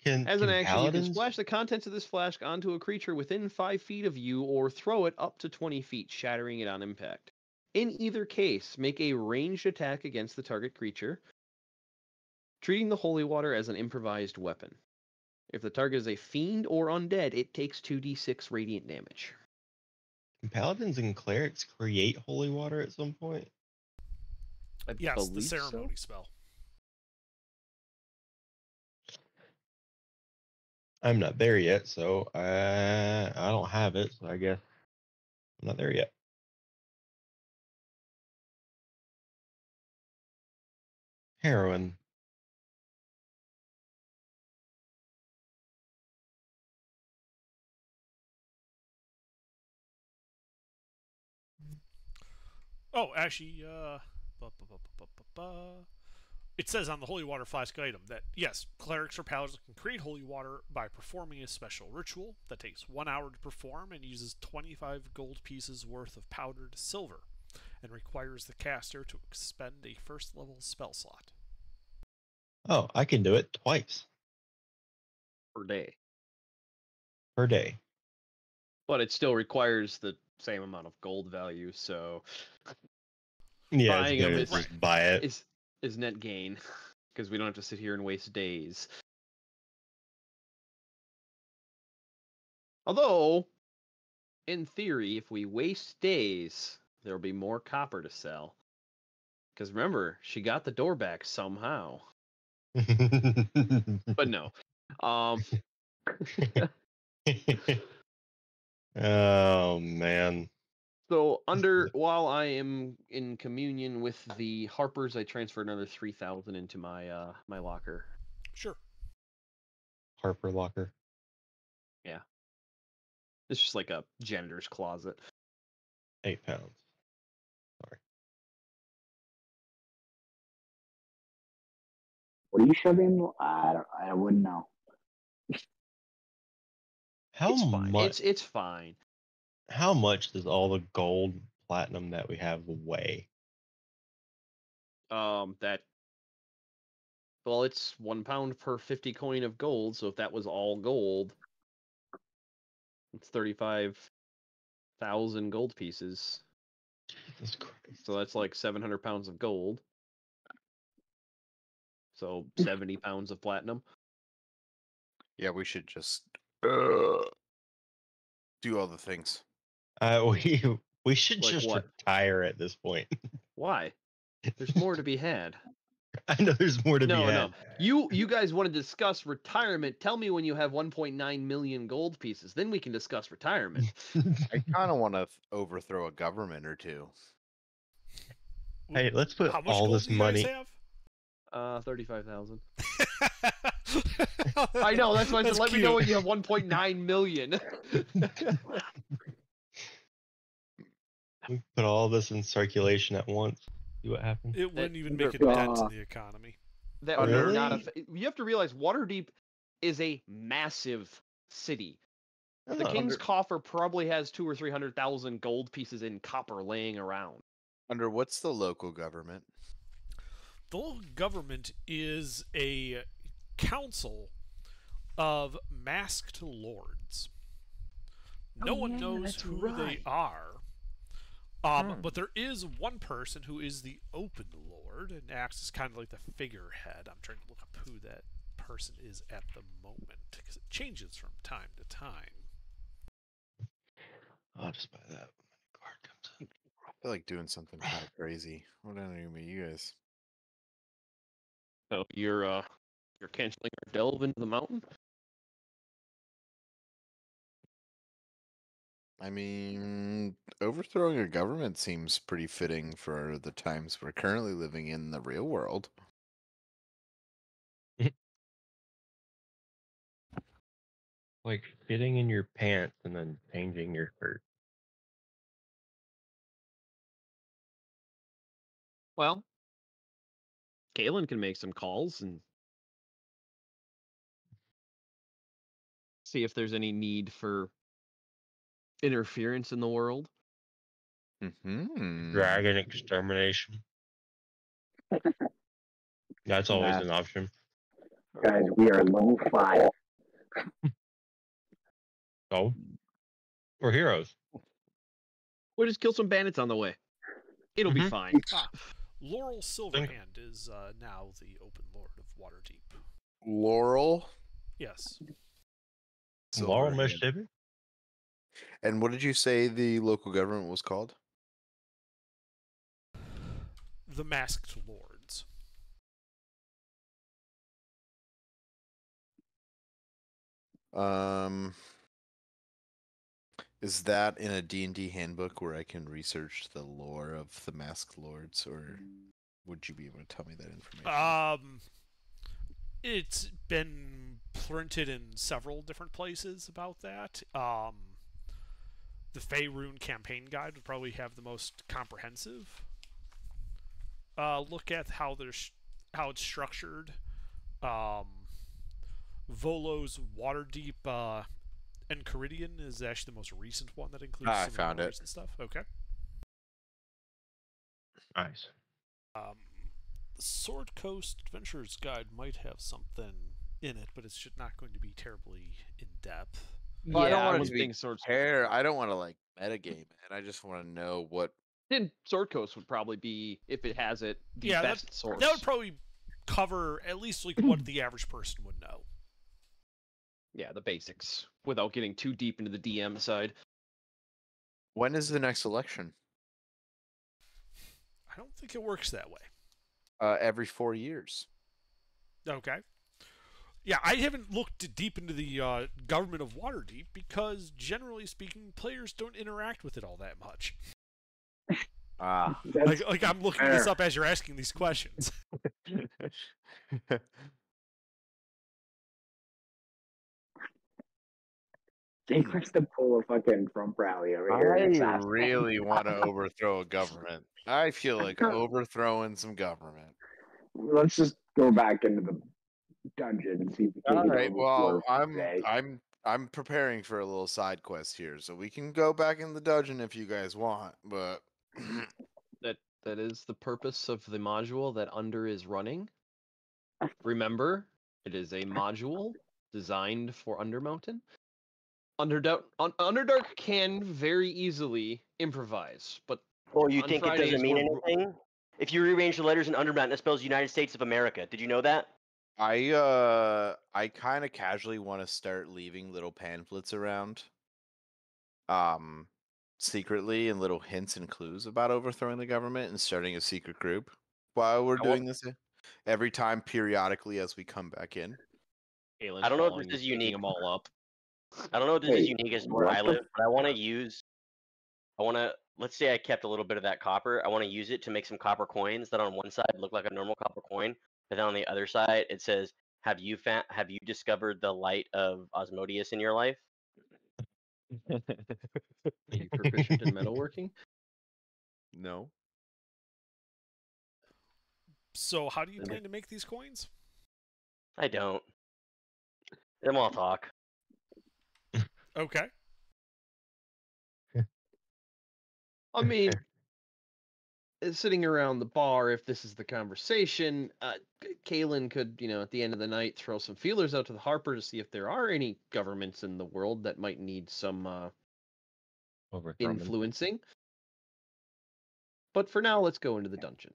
As an action, you can
paladins?
splash the contents of this flask onto a creature within 5 feet of you or throw it up to 20 feet, shattering it on impact. In either case, make a ranged attack against the target creature, treating the holy water as an improvised weapon. If the target is a fiend or undead, it takes 2d6 radiant damage.
Can paladins and clerics create holy water at some point?
I
Yes, the
believe so.
ceremony spell.
I'm not there yet, so I don't have it. So I guess I'm not there yet. Heroin.
Oh, actually, it says on the holy water flask item that, yes, clerics or paladins can create holy water by performing a special ritual that takes 1 hour to perform and uses 25 gold pieces worth of powdered silver, and requires the caster to expend a first level spell slot.
Oh, I can do it twice
Per day.
per day.
But it still requires the same amount of gold value, so
Yeah,
Buying
it's
them
better
is-
to just buy it.
is net gain because we don't have to sit here and waste days. Although, in theory, if we waste days, there'll be more copper to sell. Because remember, she got the door back somehow. But no.
Oh man.
So while I am in communion with the Harpers, I transfer another 3,000 into my my locker.
Sure.
Harper locker.
It's just like a janitor's closet.
8 pounds.
What are you shoving? I wouldn't know.
How
It's fine.
much?
It's fine.
How much does all the gold, platinum that we have weigh?
That well, it's 1 pound per 50 coin of gold. So if that was all gold, it's 35,000 gold pieces.
Jesus Christ.
So that's like 700 pounds of gold. So 70 pounds of platinum.
Yeah, we should just do all the things.
We should
Like
just
what?
retire at this point.
Why? There's more to be had.
I know there's more to be
No,
had.
no. You guys want to discuss retirement? Tell me when you have 1.9 million gold pieces. Then we can discuss retirement.
I kind of want to overthrow a government or two.
Hey, let's put
How much
all
gold
this
do you guys
money.
have?
35,000. I know. That's why I said let me know when you have 1.9 million.
We put all this in circulation at once. See what happens.
It wouldn't even make a
under-
dent in the economy.
That would be not
Really?
you have to realize Waterdeep is a massive city. The
Oh,
King's Coffer probably has 200,000 or 300,000 gold pieces in copper laying around.
Under what's the local government?
The local government is a council of masked lords. No
Oh,
one
yeah,
knows
that's
who
right.
they are. But there is one person who is the open lord and acts as kind of like the figurehead. I'm trying to look up who that person is at the moment because it changes from time to time.
I'll just buy that when the card comes up.
I feel like doing something kind of crazy. What don't know about you guys?
So you're canceling our delve into the mountain?
I mean, overthrowing a government seems pretty fitting for the times we're currently living in the real world.
Like fitting in your pants and then changing your shirt.
Well, Galen can make some calls and see if there's any need for interference in the world.
Mm-hmm.
Dragon extermination. That's always
Nah.
an option.
Guys, we are level 5.
Oh, we're heroes.
We'll just kill some bandits on the way. It'll be
Mhm.
fine.
Laurel Silverhand is now the open lord of Waterdeep.
Laurel.
Yes.
Laurel
Silverhand.
Mississippi.
And what did you say the local government was called?
The masked lords.
Is that in a D&D handbook where I can research the lore of the Masked Lords, or would you be able to tell me that information?
It's been printed in several different places about that. The Faerun campaign guide would probably have the most comprehensive look at how how it's structured. Volo's Waterdeep Enchiridion is actually the most recent one that includes
I
some of the
found
more
it.
recent stuff. Okay.
Nice.
The Sword Coast Adventurer's Guide might have something in it, but it's not going to be terribly in depth.
Well, I don't want it
wouldn't
to be
think Sword
I don't want to like metagame it. I just want to know what.
Then Sword Coast would probably be, if it has it, the
Yeah,
best source.
That would probably cover at least like what the average person would know.
Yeah, the basics, without getting too deep into the DM side.
When is the next election?
I don't think it works that way.
Every 4 years.
Okay. Yeah, I haven't looked deep into the government of Waterdeep because, generally speaking, players don't interact with it all that much.
Ah.
Like I'm looking this up as you're asking these questions.
Jake wants to pull a fucking Trump rally over here. and
I
assassinate.
really want to overthrow a government. I feel like overthrowing some government.
Let's just go back into the dungeon and see if we can
All
get
right.
over
Well,
for today.
I'm preparing for a little side quest here, so we can go back in the dungeon if you guys want. But
That is the purpose of the module that Under is running. Remember, it is a module designed for Undermountain. Underdark can very easily improvise, but
Well, you
on
think it
Fridays,
doesn't mean
we're-
anything? If you rearrange the letters in Undermountain, it spells United States of America. Did you know that?
I kind of casually want to start leaving little pamphlets around, secretly, and little hints and clues about overthrowing the government and starting a secret group while we're doing this every time periodically as we come back in.
Kalen's
I don't know if
following
this is
you, picking
unique.
them all up.
I don't know if this is
Wait,
unique as to where
what
I
the
live, but I want to let's say I kept a little bit of that copper. I want to use it to make some copper coins that on one side look like a normal copper coin, but then on the other side it says, have you discovered the light of Osmodeus in your life?
Are you proficient in metalworking?
No.
So, how do you plan to make these coins?
I don't. Then we'll talk.
Okay.
I mean, sitting around the bar, if this is the conversation, Kalen could, at the end of the night, throw some feelers out to the Harper to see if there are any governments in the world that might need some
Overthrown.
influencing. But for now, let's go into the dungeon.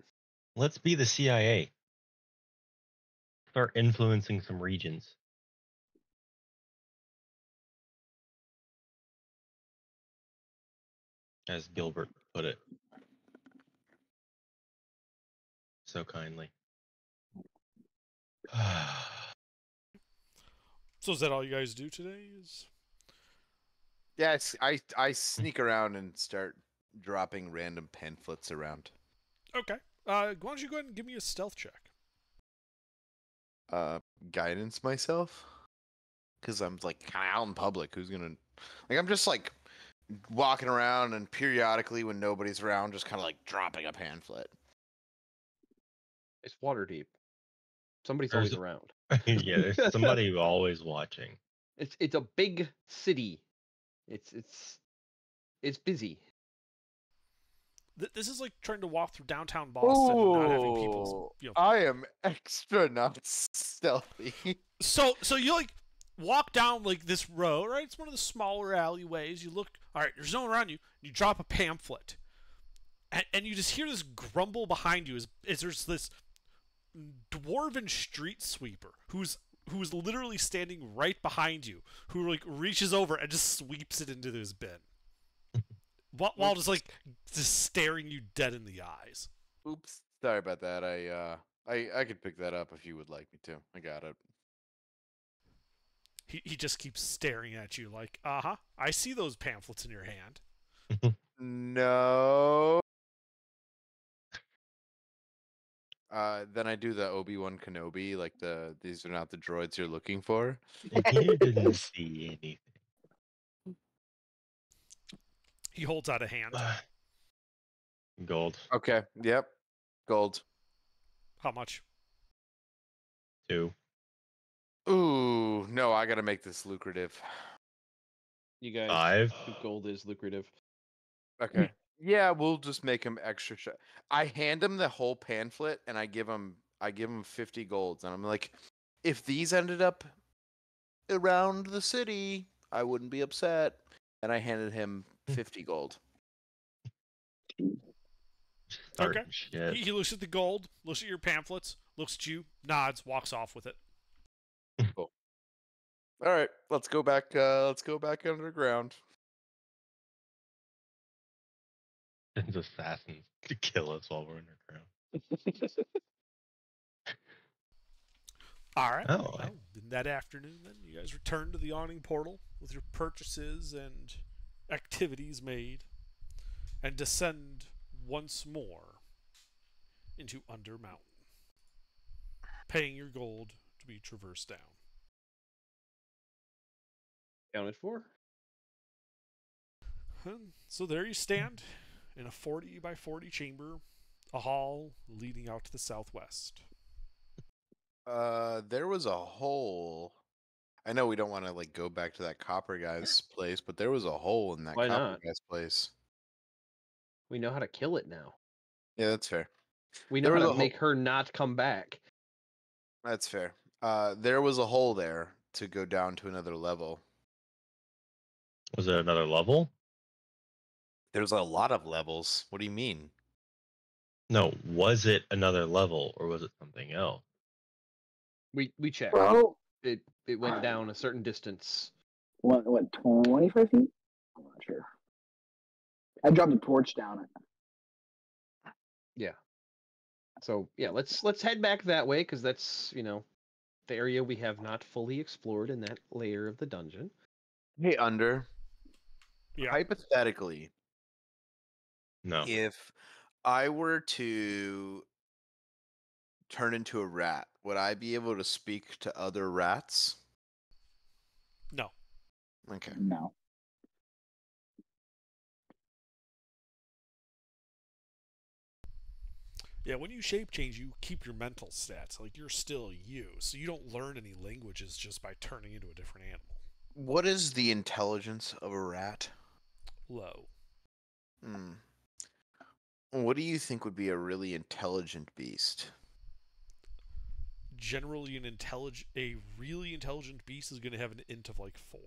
Let's be the CIA. Start influencing some regions. As Gilbert put it so kindly.
So, is that all you guys do today?
Yeah, I sneak around and start dropping random pamphlets around.
Okay. Why don't you go ahead and give me a stealth check?
Guidance myself, because I'm like kind of out in public. Who's gonna I'm just like walking around and periodically when nobody's around, just kind of like dropping a pamphlet.
It's Waterdeep. Somebody's
There's
always around.
Yeah, there's somebody always watching.
It's a big city. It's busy.
This is like trying to walk through downtown Boston and not having people.
I am extra not stealthy.
So you like walk down like this road, right? It's one of the smaller alleyways. You look, all right, there's no one around you. You drop a pamphlet, and you just hear this grumble behind you as there's this dwarven street sweeper who's literally standing right behind you, who like reaches over and just sweeps it into this bin. While just staring you dead in the eyes.
Oops, sorry about that. I could pick that up if you would like me to. I got it.
He just keeps staring at you like, I see those pamphlets in your hand.
No. Then I do the Obi-Wan Kenobi, like these are not the droids you're looking for.
You didn't see anything.
He holds out a hand.
Gold.
Okay. Yep. Gold.
How much?
2.
Ooh, no, I gotta make this lucrative.
You guys,
5.
gold is lucrative.
Okay. Yeah, we'll just make him extra. I hand him the whole pamphlet, and I give him 50 golds, and I'm like, if these ended up around the city, I wouldn't be upset. And I handed him 50 gold.
Okay.
Shit.
He looks at the gold, looks at your pamphlets, looks at you, nods, walks off with it.
Cool. All right, let's go back. Let's go back underground.
Sends assassins to kill us while we're underground.
All right.
Oh,
Well, in that afternoon, then you guys return to the awning portal with your purchases and activities made, and descend once more into Undermountain, paying your gold to be traversed down.
Counted for.
So there you stand in a 40 by 40 chamber, a hall leading out to the southwest.
There was a hole. I know we don't want to go back to that copper guy's place, but there was a hole in that
Why
copper
not?
guy's place.
We know how to kill it now.
Yeah, that's fair.
We know
There
how
was
to
a
make her not come back.
That's fair. There was a hole there to go down to another level.
Was it another level?
There's a lot of levels. What do you mean?
No, was it another level or was it something else?
We checked.
Bro,
It went down a certain distance.
what 25 feet? I'm not sure. I dropped a torch down it.
Yeah. So yeah, let's head back that way because that's the area we have not fully explored in that layer of the dungeon.
Hey, Under.
Yeah.
Hypothetically,
No.
if I were to turn into a rat, would I be able to speak to other rats?
No.
Okay.
No.
Yeah, when you shape change, you keep your mental stats. Like, you're still you. So you don't learn any languages just by turning into a different animal.
What is the intelligence of a rat?
Low.
Hmm. What do you think would be a really intelligent beast?
Generally, a really intelligent beast is going to have an int of like 4.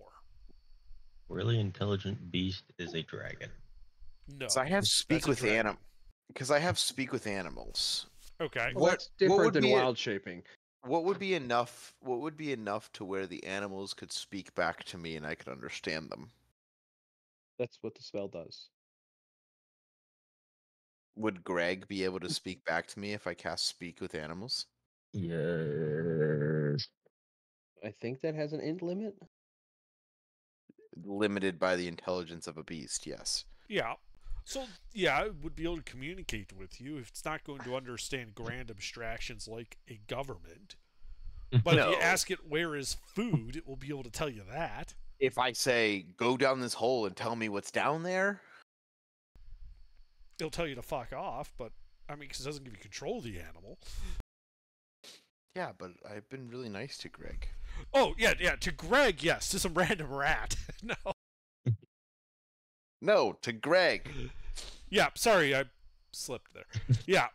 Really intelligent beast is a dragon.
No.
Because I have speak
that's a
with
dragon.
Because I have speak with animals.
Okay.
Well, that's different
would
than
be
wild shaping.
What would be enough? What would be enough to where the animals could speak back to me and I could understand them?
That's what the spell does.
Would Greg be able to speak back to me if I cast speak with animals?
Yes.
I think that has an end limit.
Limited by the intelligence of a beast, yes.
Yeah. So, yeah, it would be able to communicate with you if it's not going to understand grand abstractions like a government. But if you
No.
ask it where is food, it will be able to tell you that.
If I say, go down this hole and tell me what's down there?
It'll tell you to fuck off, but, I mean, because it doesn't give you control of the animal.
Yeah, but I've been really nice to Greg.
Oh, yeah, to Greg, yes. To some random rat. No.
No, to Greg.
Yeah, sorry, I slipped there. Yeah.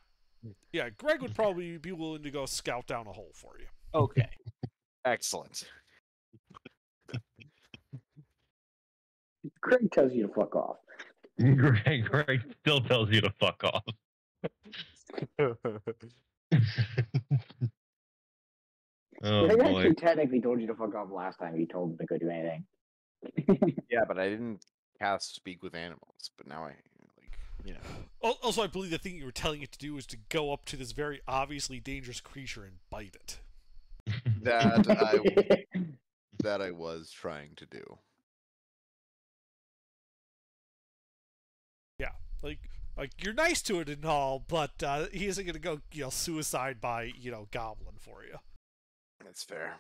Yeah, Greg would probably be willing to go scout down a hole for you.
Okay. Excellent.
Craig tells you to fuck off.
Greg still tells you to fuck off. Oh
Craig
boy.
actually technically told you to fuck off last time. He told him to go do anything.
Yeah, but I didn't cast speak with animals, but now
Also, I believe the thing you were telling it to do was to go up to this very obviously dangerous creature and bite it.
that I was trying to do.
Yeah, like you're nice to it and all, but he isn't gonna go, suicide by, goblin for you.
That's fair.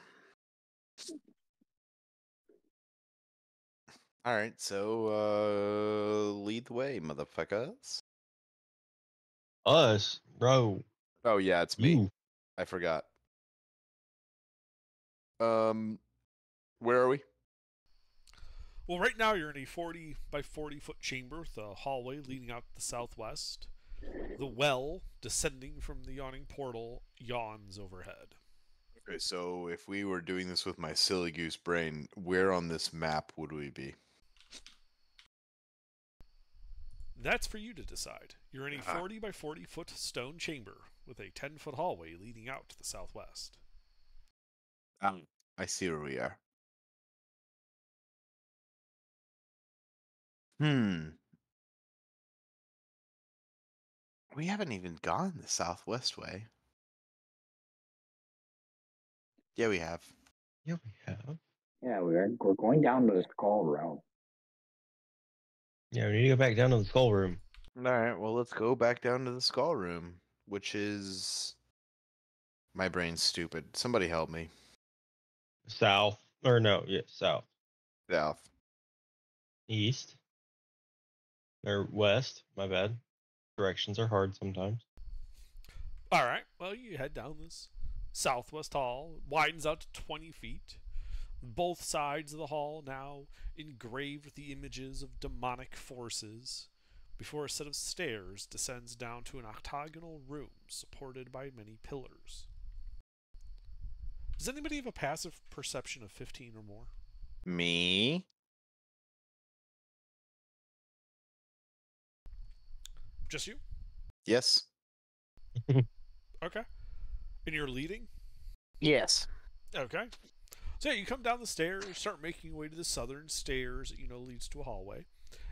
All right, so lead the way, motherfuckers.
Us, bro.
Oh yeah, it's me.
You.
I forgot. Where are we?
Well, right now you're in a 40 by 40 foot chamber with a hallway leading out to the southwest. The well, descending from the yawning portal, yawns overhead.
Okay, so if we were doing this with my silly goose brain, where on this map would we be?
That's for you to decide. You're in a 40 by 40 foot stone chamber with a 10-foot hallway leading out to the southwest.
I see where we are. We haven't even gone the southwest way. Yeah, we have.
Yeah, we have.
Yeah, we're going down to the skull room.
Yeah, we need to go back down to the skull room.
All right, well, let's go back down to the skull room, which is... My brain's stupid. Somebody help me.
South. Or no, yeah, south.
South.
East. Or west. My bad. Directions are hard sometimes.
Alright, well, you head down this southwest hall. It widens out to 20 feet. Both sides of the hall now engraved with the images of demonic forces, before a set of stairs descends down to an octagonal room supported by many pillars. Does anybody have a passive perception of 15 or more?
Me?
Just you?
Yes.
Okay. And you're leading?
Yes.
Okay. So yeah, you come down the stairs, start making your way to the southern stairs that leads to a hallway.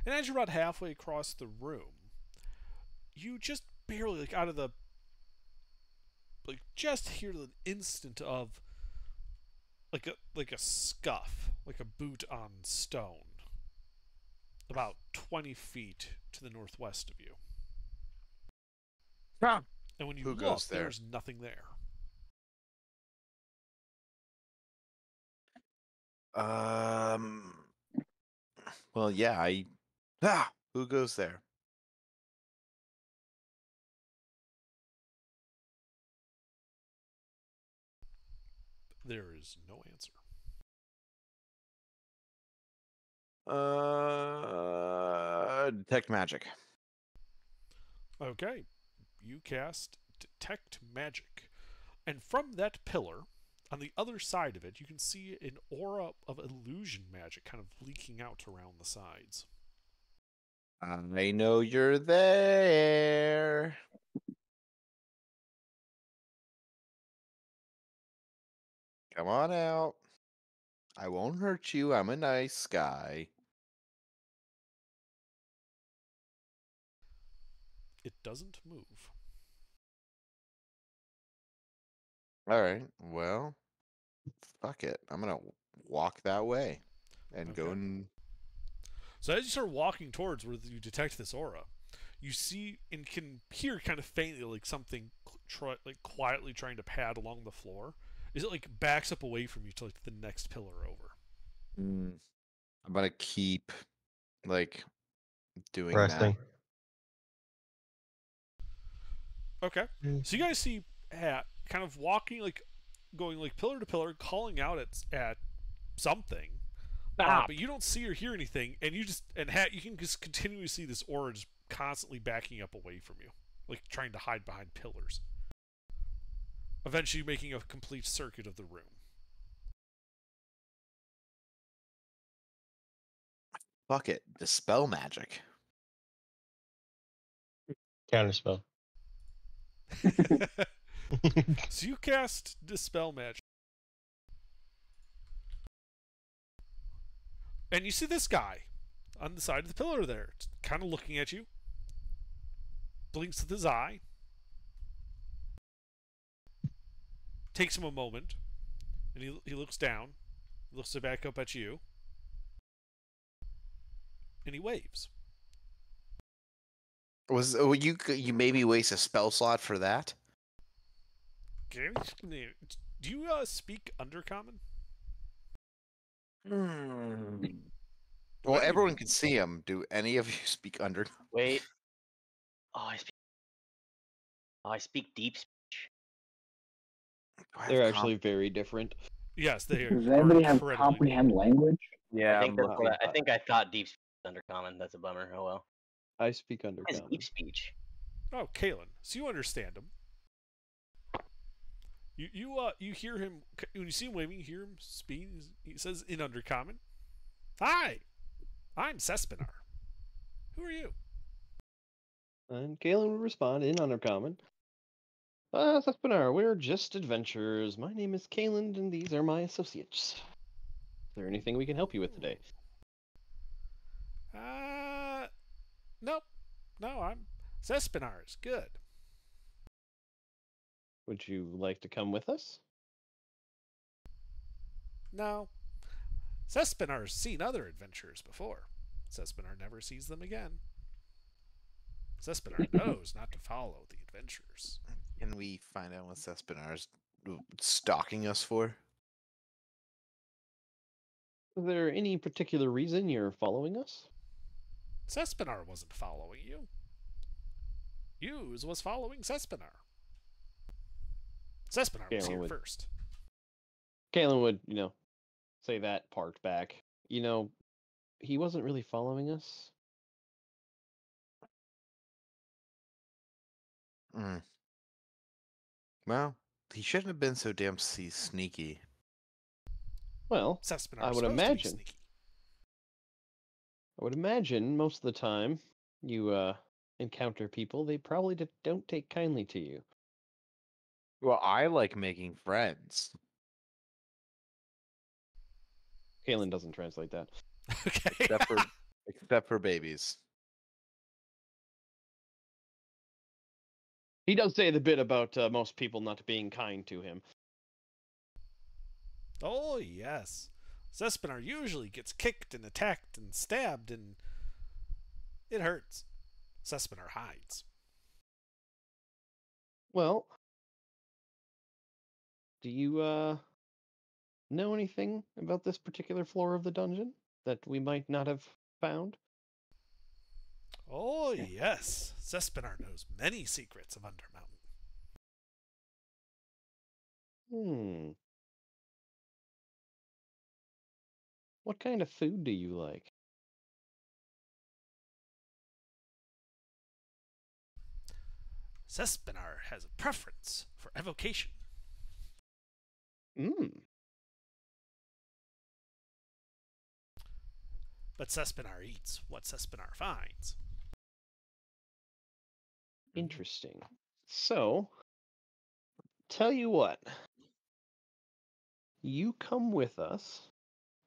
And as you're about halfway across the room, you just barely, out of the, just hear the instant of, like a scuff, like a boot on stone, about 20 feet to the northwest of you.
Ah.
And when you
Who
look,
goes there?
there's nothing there.
Well, yeah, who goes there?
There is no answer.
Detect magic.
Okay. You cast Detect Magic. And from that pillar, on the other side of it, you can see an aura of illusion magic kind of leaking out around the sides.
I know you're there. Come on out. I won't hurt you. I'm a nice guy.
It doesn't move.
All right. Well, fuck it. I'm gonna walk that way and go
Okay.
and.
So as you start walking towards where you detect this aura, you see and can hear kind of faintly like something quietly trying to pad along the floor. Is it like backs up away from you to like the next pillar over?
I'm gonna keep like doing
Resting.
Okay. So you guys see Hat kind of walking going like pillar to pillar, calling out at something. But you don't see or hear anything, and Hat, you can just continually see this aura just constantly backing up away from you, like trying to hide behind pillars. Eventually making a complete circuit of the room.
Fuck it. Dispel magic.
Counterspell.
So you cast Dispel Magic. And you see this guy on the side of the pillar there, kind of looking at you. Blinks with his eye. Takes him a moment. And he looks down. Looks back up at you. And he waves.
You maybe waste a spell slot for that?
Do you speak Undercommon?
Well, everyone can see him. Do any of you speak under?
Wait. Oh, I speak deep speech.
They're actually very different.
Yes, they are.
Does anybody have
incredibly
comprehend language?
Yeah,
I think that's what I think I thought deep speech was undercommon. That's a bummer. Oh well.
I speak
It's
undercommon.
deep speech.
Oh, Kalen. So you understand him. You hear him when you see him waving. You hear him speak. He says in Undercommon, "Hi, I'm Sespinar. Who are you?"
And Kalen would respond in undercommon. Sespinar, we're just adventurers. My name is Kalen, and these are my associates. Is there anything we can help you with today?
Nope. No, I'm Sespinar's. Good.
Would you like to come with us?
No. Sespinar's seen other adventurers before. Sespinar never sees them again. Sespinar knows not to follow the adventurers.
Can we find out what Sespinar's stalking us for?
Is there any particular reason you're following us?
Sespinar wasn't following you. You was following Sespinar. Sespinar was here first.
Kalen would, say that part back. He wasn't really following us.
Well, he shouldn't have been so damn sneaky.
Well,
Sespinar
I
was
would
supposed to be
imagine.
sneaky.
I would imagine most of the time you encounter people, they probably don't take kindly to you.
Well, I like making friends.
Kalen doesn't translate that.
Okay.
Except for babies.
He does say the bit about most people not being kind to him.
Oh, yes. Zespinar usually gets kicked and attacked and stabbed, and it hurts. Zespinar hides.
Well, do you know anything about this particular floor of the dungeon that we might not have found?
Oh, yes. Zespinar knows many secrets of Undermountain.
What kind of food do you like?
Zespinar has a preference for evocation. But Zespinar eats what Zespinar finds.
Interesting. So, tell you what. You come with us,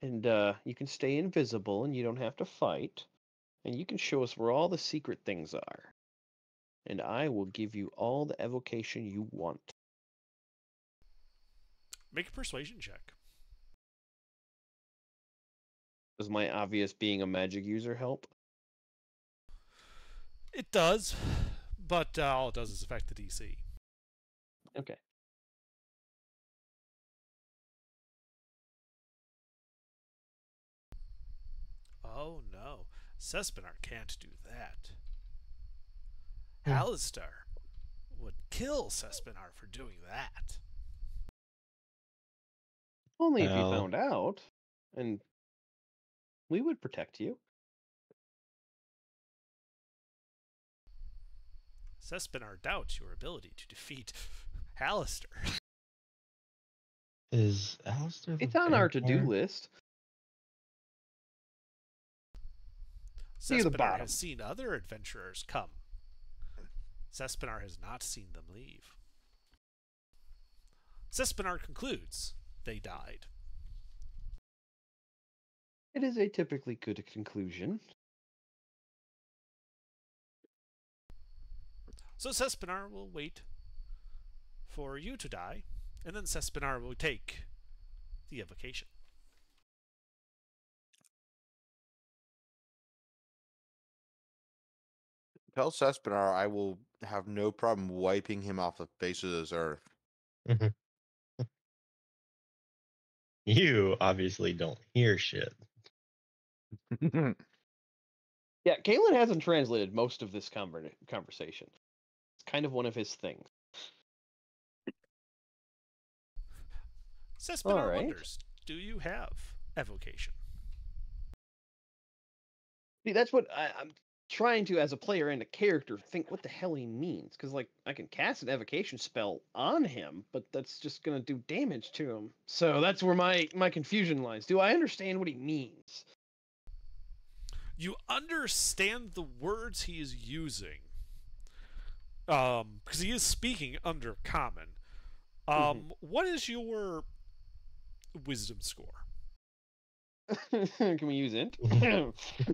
and you can stay invisible, and you don't have to fight. And you can show us where all the secret things are. And I will give you all the evocation you want.
Make a persuasion check.
Does my obvious being a magic user help?
It does, but all it does is affect the DC.
Okay.
Oh no, Zespinar can't do that.
Hmm.
Alistar would kill Zespinar for doing that.
Only if you
Well.
found out, and we would protect you.
Zespinar doubts your ability to defeat Alistar.
Is Alistair the
It's on our to-do
vampire?
list. Near the
Zespinar
bottom.
has seen other adventurers come. Zespinar has not seen them leave. Zespinar concludes they died.
It is a typically good conclusion.
So Zespinar will wait for you to die, and then Zespinar will take the evocation.
Tell Cespinar I will have no problem wiping him off the face of this earth.
You obviously don't hear shit.
Yeah, Galen hasn't translated most of this conversation. It's kind of one of his things.
Zespinar
All right.
wonders, do you have evocation?
See, that's what I'm trying to, as a player and a character, think what the hell he means. Because, like, I can cast an evocation spell on him, but that's just going to do damage to him. So that's where my confusion lies. Do I understand what he means?
You understand the words he is using. Because he is speaking under common. What is your wisdom score?
Can we use int?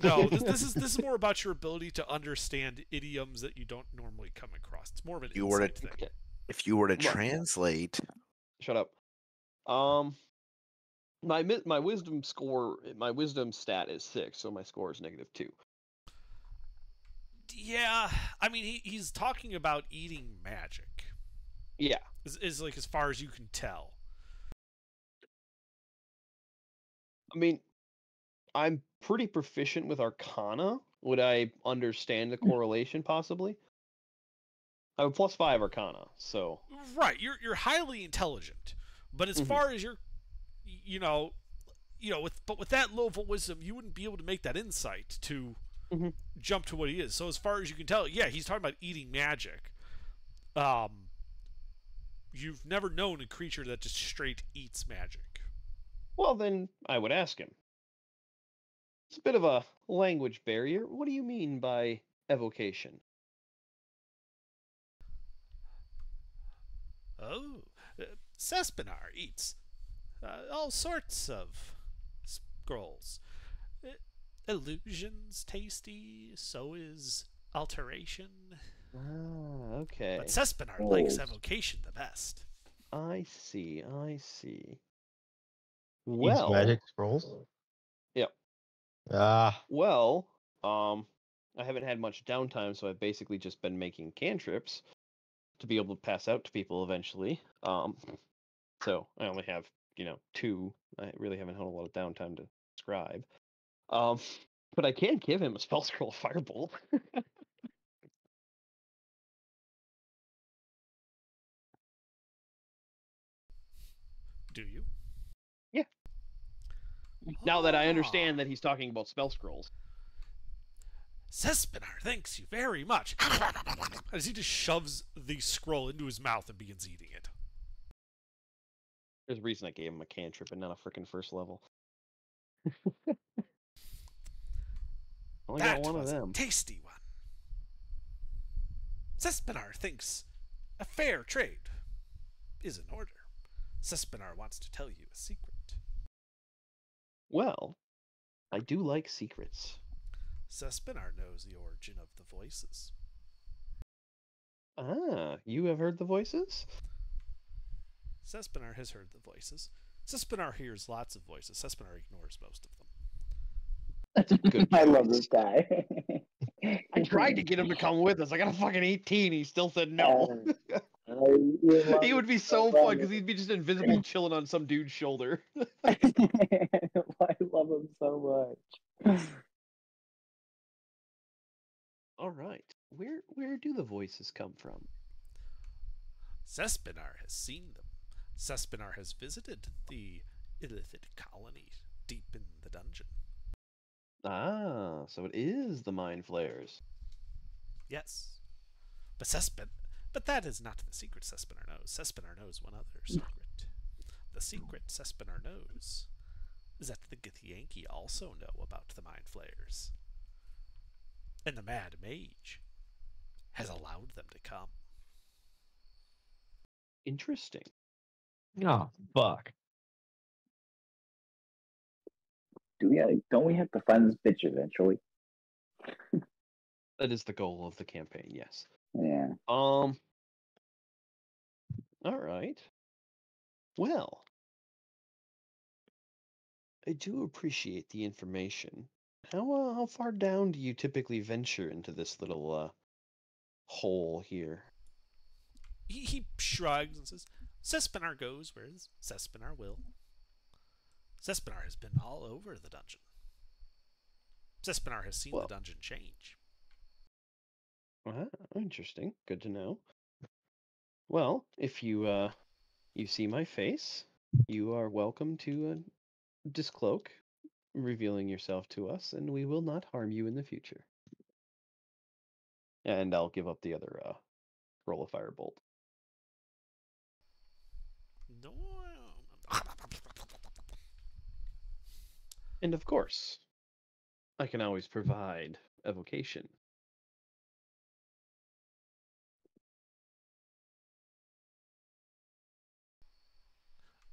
No, this is more about your ability to understand idioms that you don't normally come across. It's more of an
You were to-
insight thing.
If you were to
Look.
translate,
Shut up. My wisdom score, my wisdom stat is 6, so my score is -2.
Yeah, I mean he's talking about eating magic.
Yeah.
Is like as far as you can tell.
I mean, I'm pretty proficient with Arcana. Would I understand the correlation possibly? I have a +5 Arcana, so
Right, you're highly intelligent, but as far as you're, with that level of wisdom, you wouldn't be able to make that insight to jump to what he is. So as far as you can tell, yeah, he's talking about eating magic. You've never known a creature that just straight eats magic.
well then I would ask him. It's a bit of a language barrier. What do you mean by evocation?
Oh, Sespinar eats all sorts of scrolls. Illusions tasty, so is alteration.
Ah, okay.
But Sespinar likes
Oh.
evocation the best.
I see. I see.
Eats
Well,
magic scrolls.
Yep.
Ah,
well, I haven't had much downtime, so I've basically just been making cantrips to be able to pass out to people eventually. So I only have, 2. I really haven't had a lot of downtime to scribe. But I can give him a spell scroll firebolt.
Do you?
Now that I
Ah.
understand that he's talking about spell scrolls.
Sespinar thanks you very much. As he just shoves the scroll into his mouth and begins eating it.
There's a reason I gave him a cantrip and not a freaking first level. Only
That
got one of
was
them.
a tasty one. Sespinar thinks a fair trade is in order. Sespinar wants to tell you a secret.
Well, I do like secrets.
Sespinar knows the origin of the voices.
Ah, you have heard the voices?
Sespinar has heard the voices. Sespinar hears lots of voices. Sespinar ignores most of them.
That's a good
I love
choice.
this guy.
I tried to get him to come with us. I got a fucking 18. He still said no. He would be so fun because he'd be just invisible chilling on some dude's shoulder.
I love him so much.
All right. Where do the voices come from?
Sespinar has seen them. Sespinar has visited the Illithid colony deep in the dungeon.
Ah, so it is the mind flayers.
Yes. But that is not the secret Sespinar knows. Sespinar knows one other secret. The secret Sespinar knows is that the Githyanki also know about the Mind Flayers. And the Mad Mage has allowed them to come.
Interesting.
oh fuck.
Don't we have to find this bitch eventually?
That is the goal of the campaign, yes.
Yeah.
All right. Well, I do appreciate the information. How far down do you typically venture into this little hole here?
He shrugs and says, Sespinar goes where Sespinar will. Sespinar has been all over the dungeon. Sespinar has seen the dungeon change.
Ah, interesting. Good to know. Well, if you see my face, you are welcome to discloak, revealing yourself to us, and we will not harm you in the future. And I'll give up the other roll of firebolt.
No.
And of course, I can always provide evocation.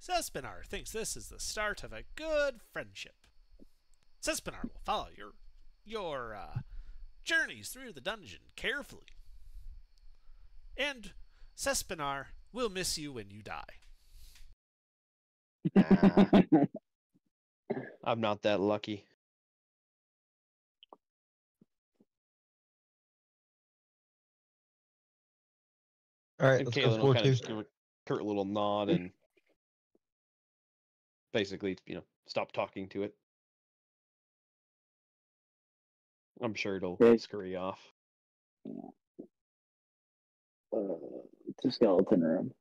Sespinar thinks this is the start of a good friendship. Sespinar will follow your journeys through the dungeon carefully. And Sespinar will miss you when you die.
I'm not that lucky.
All right,
And
let's go
Kaylin will kind
4-2.
of just give a curt little nod and basically, stop talking to it. I'm sure it'll scurry off.
It's a skeleton room.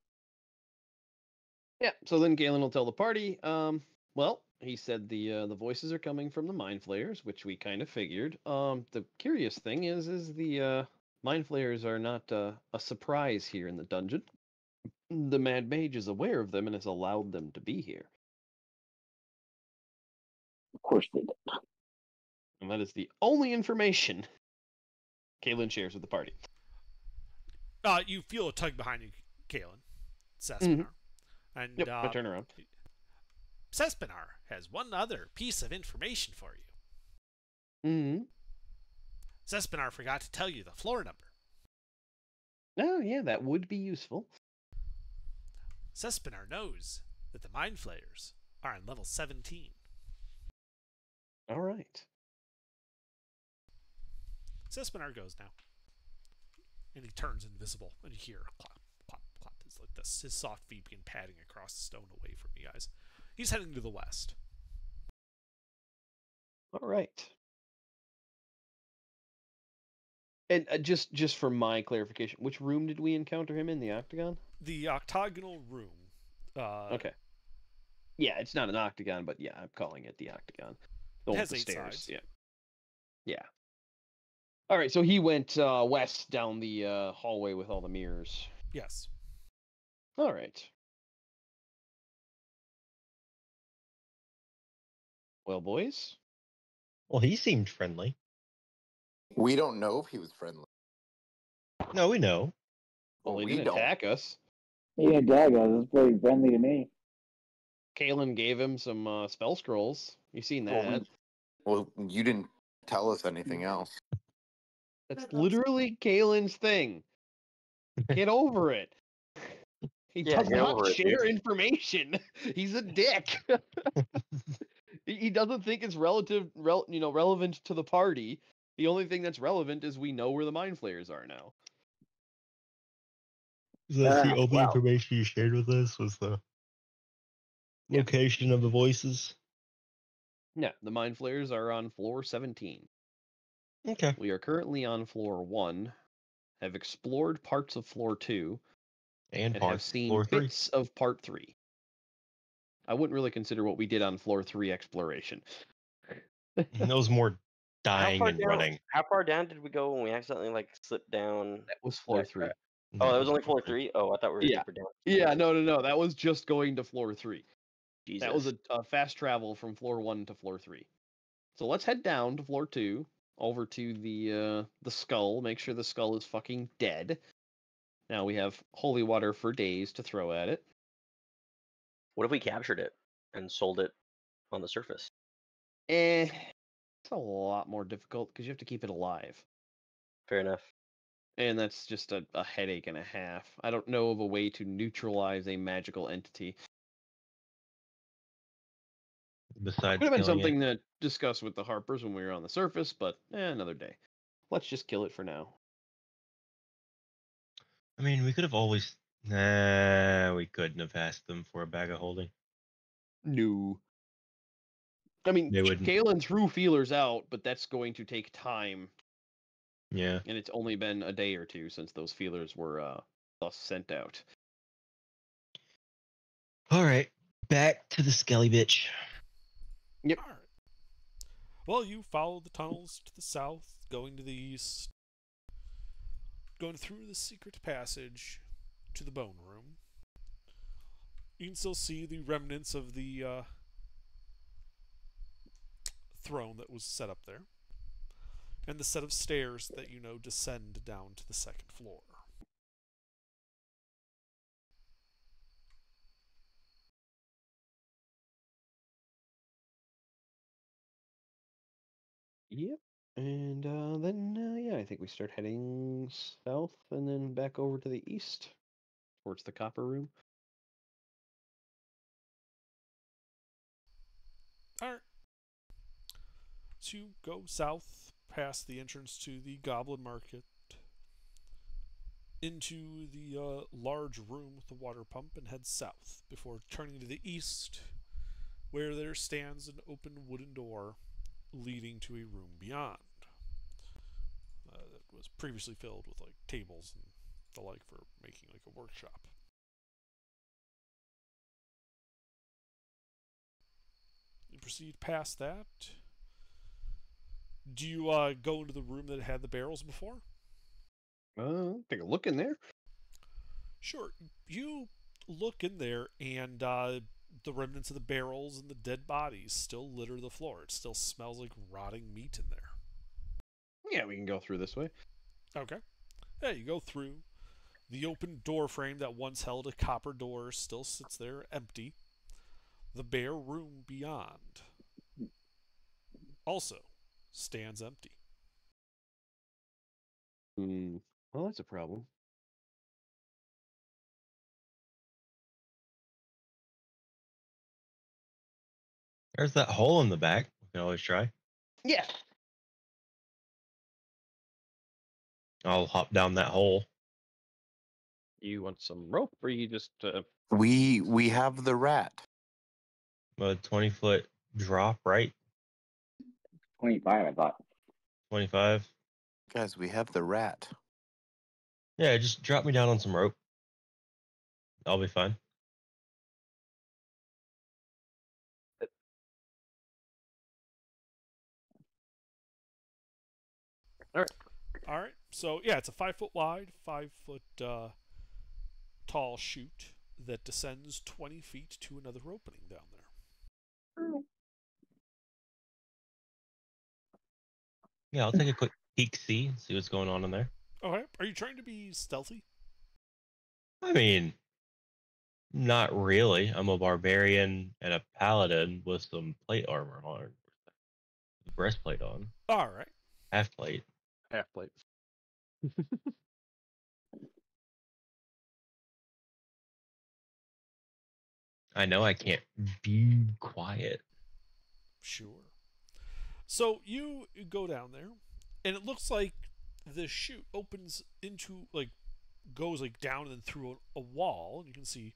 Yeah, so then Galen will tell the party, well, he said the voices are coming from the Mind Flayers, which we kind of figured. The curious thing is the Mind Flayers are not a surprise here in the dungeon. The Mad Mage is aware of them and has allowed them to be here.
Of course they did.
And that is the only information Kaylin shares with the party.
You feel a tug behind you, Kalen. Sespinar. And
Yep, I turn around.
Sespinar has one other piece of information for you.
Mm-hmm.
Sespinar forgot to tell you the floor number.
Oh, yeah, that would be useful.
Sespinar knows that the Mind Flayers are on level 17.
All right.
Sespinar goes now. And he turns invisible, and you hear a clap, clap, clap. It's like this, his soft feet begin padding across the stone away from you guys. He's heading to the west.
All right. And just for my clarification, which room did we encounter him in? The octagon?
The octagonal room.
Okay. Yeah, it's not an octagon, but yeah, I'm calling it the octagon. The
It
one
has
with the
8
stairs.
sides.
Yeah. Yeah. All right, so he went west down the hallway with all the mirrors.
Yes.
All right. Well, boys.
Well, he seemed friendly.
We don't know if he was friendly.
No, we know.
Well, he
we
didn't
don't.
attack us.
He didn't tag us. It's pretty friendly to me.
Kalen gave him some spell scrolls. You seen that?
Well, you didn't tell us anything else.
That's literally Kalen's thing. Get over it. He
Yeah,
does
get
not
over it,
share
dude.
information. He's a dick. He doesn't think it's relevant to the party. The only thing that's relevant is we know where the Mind Flayers are now.
So that's the only
wow.
information you shared with us was the location of the voices.
Yeah, the Mind Flayers are on floor 17.
Okay.
We are currently on floor 1, have explored parts of floor 2,
And
and have
parts
seen
floor 3.
bits of part 3. I wouldn't really consider what we did on floor 3 exploration.
That was more dying and running.
How far down did we go when we accidentally slipped down?
That was floor 3.
Oh, that was only floor 3. Oh, I thought we were
Yeah.
deeper down.
Yeah, no. That was just going to floor 3.
Jesus.
That was a fast travel from floor 1 to floor 3. So let's head down to floor 2, over to the skull. Make sure the skull is fucking dead. Now we have holy water for days to throw at it.
What if we captured it and sold it on the surface?
It's a lot more difficult because you have to keep it alive.
Fair enough.
And that's just a headache and a half. I don't know of a way to neutralize a magical entity.
Besides
Could have been
killing
something to discuss with the Harpers when we were on the surface, but another day. Let's just kill it for now.
I mean, we could have always. Nah, we couldn't have asked them for a bag of holding.
No. I mean,
They wouldn't.
Kalen threw feelers out, but that's going to take time.
Yeah.
And it's only been a day or two since those feelers were thus sent out.
All right, back to the skelly bitch.
Yep.
All right. Well, you follow the tunnels to the south, going to the east, going through the secret passage to the bone room. You can still see the remnants of the throne that was set up there, and the set of stairs that you know descend down to the second floor.
Yep. And then, yeah, I think we start heading south and then back over to the east towards the copper room.
Alright. So you go south past the entrance to the Goblin Market into the large room with the water pump and head south before turning to the east, where there stands an open wooden door leading to a room beyond. That was previously filled with tables and the like for making a workshop. You proceed past that. Do you go into the room that had the barrels before?
Take a look in there.
Sure. You look in there, and the remnants of the barrels and the dead bodies still litter the floor. It still smells like rotting meat in there.
Yeah, we can go through this way.
Okay. Yeah, you go through. The open door frame that once held a copper door still sits there empty. The bare room beyond also stands empty.
Well, that's a problem.
There's that hole in the back. We can always try.
Yeah.
I'll hop down that hole.
You want some rope, or you just?
We have the rat.
A 20-foot drop, right?
25, I thought.
25.
Guys, we have the rat.
Yeah, just drop me down on some rope. I'll be fine.
All right. So yeah, it's a 5 foot wide, 5 foot tall chute that descends 20 feet to another opening down there.
Yeah, I'll take a quick peek, see what's going on in there.
Okay. Are you trying to be stealthy?
I mean, not really. I'm a barbarian and a paladin with some plate armor on, breastplate on,
All right.
half plate.
Half plate.
I know I can't be quiet.
Sure. So you go down there, and it looks like the chute opens into goes down and through a wall, and you can see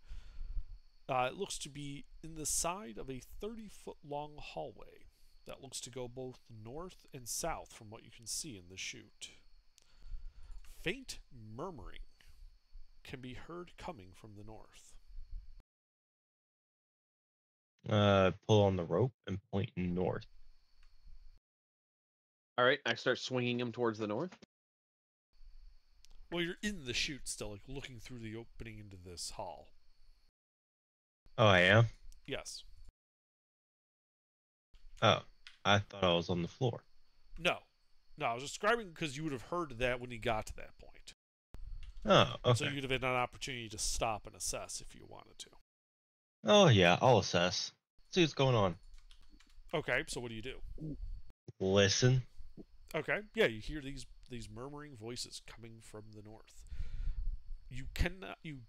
it looks to be in the side of a 30-foot long hallway that looks to go both north and south from what you can see in the chute. Faint murmuring can be heard coming from the north.
Pull on the rope and point north.
All right, I start swinging him towards the north.
Well, you're in the chute still, looking through the opening into this hall.
Oh, I am?
Yes.
Oh, I thought I was on the floor.
No, I was describing because you would have heard that when you got to that point.
Oh, okay.
So you'd have had an opportunity to stop and assess if you wanted to.
Oh, yeah, I'll assess. See what's going on.
Okay, so what do you do?
Listen.
Okay, yeah, you hear these murmuring voices coming from the north. You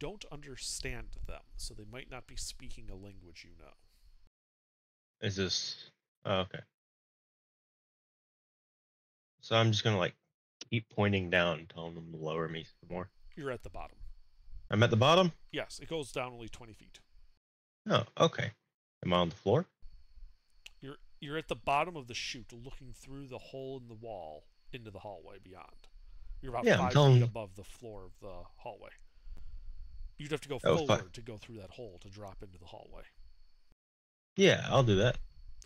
don't understand them, so they might not be speaking a language you know.
Is this... Oh, okay. So I'm just gonna, keep pointing down and telling them to lower me some more.
You're at the bottom.
I'm at the bottom?
Yes, it goes down only 20 feet.
Oh, okay. Am I on the floor?
You're at the bottom of the chute, looking through the hole in the wall into the hallway beyond. You're about 5 feet above the floor of the hallway. You'd have to go forward to go through that hole to drop into the hallway.
Yeah, I'll do that.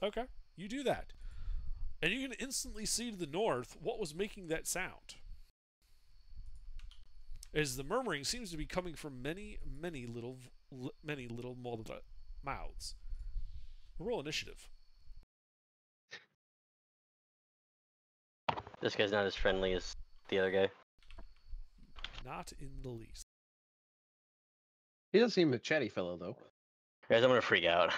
Okay, you do that. And you can instantly see to the north what was making that sound. As the murmuring seems to be coming from many little mouths. Roll initiative.
This guy's not as friendly as the other guy.
Not in the least.
He does seem a chatty fellow, though.
Guys, I'm gonna freak out.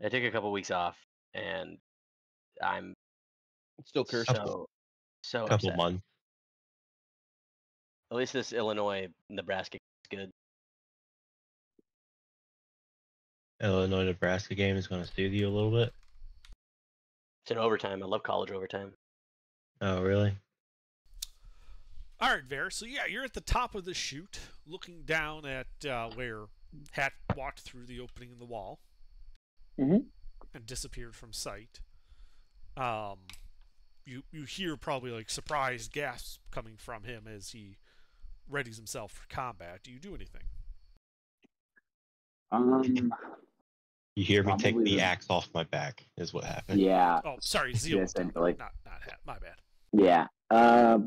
I took a couple weeks off, and I'm
Still cursed.
So
Couple
upset.
months.
At least this Illinois-Nebraska is good.
Illinois-Nebraska game is going to soothe you a little bit.
It's in overtime. I love college overtime.
Oh, really?
All right, Ver. So yeah, you're at the top of the chute, looking down at where Hat walked through the opening in the wall and disappeared from sight. You hear probably surprised gasps coming from him as he readies himself for combat. Do you do anything?
You hear me take
Probably
the
the-
axe off my back, is what happened.
Yeah.
Oh, sorry, Zeal.
essentially.
Not Hat. My bad.
Yeah. I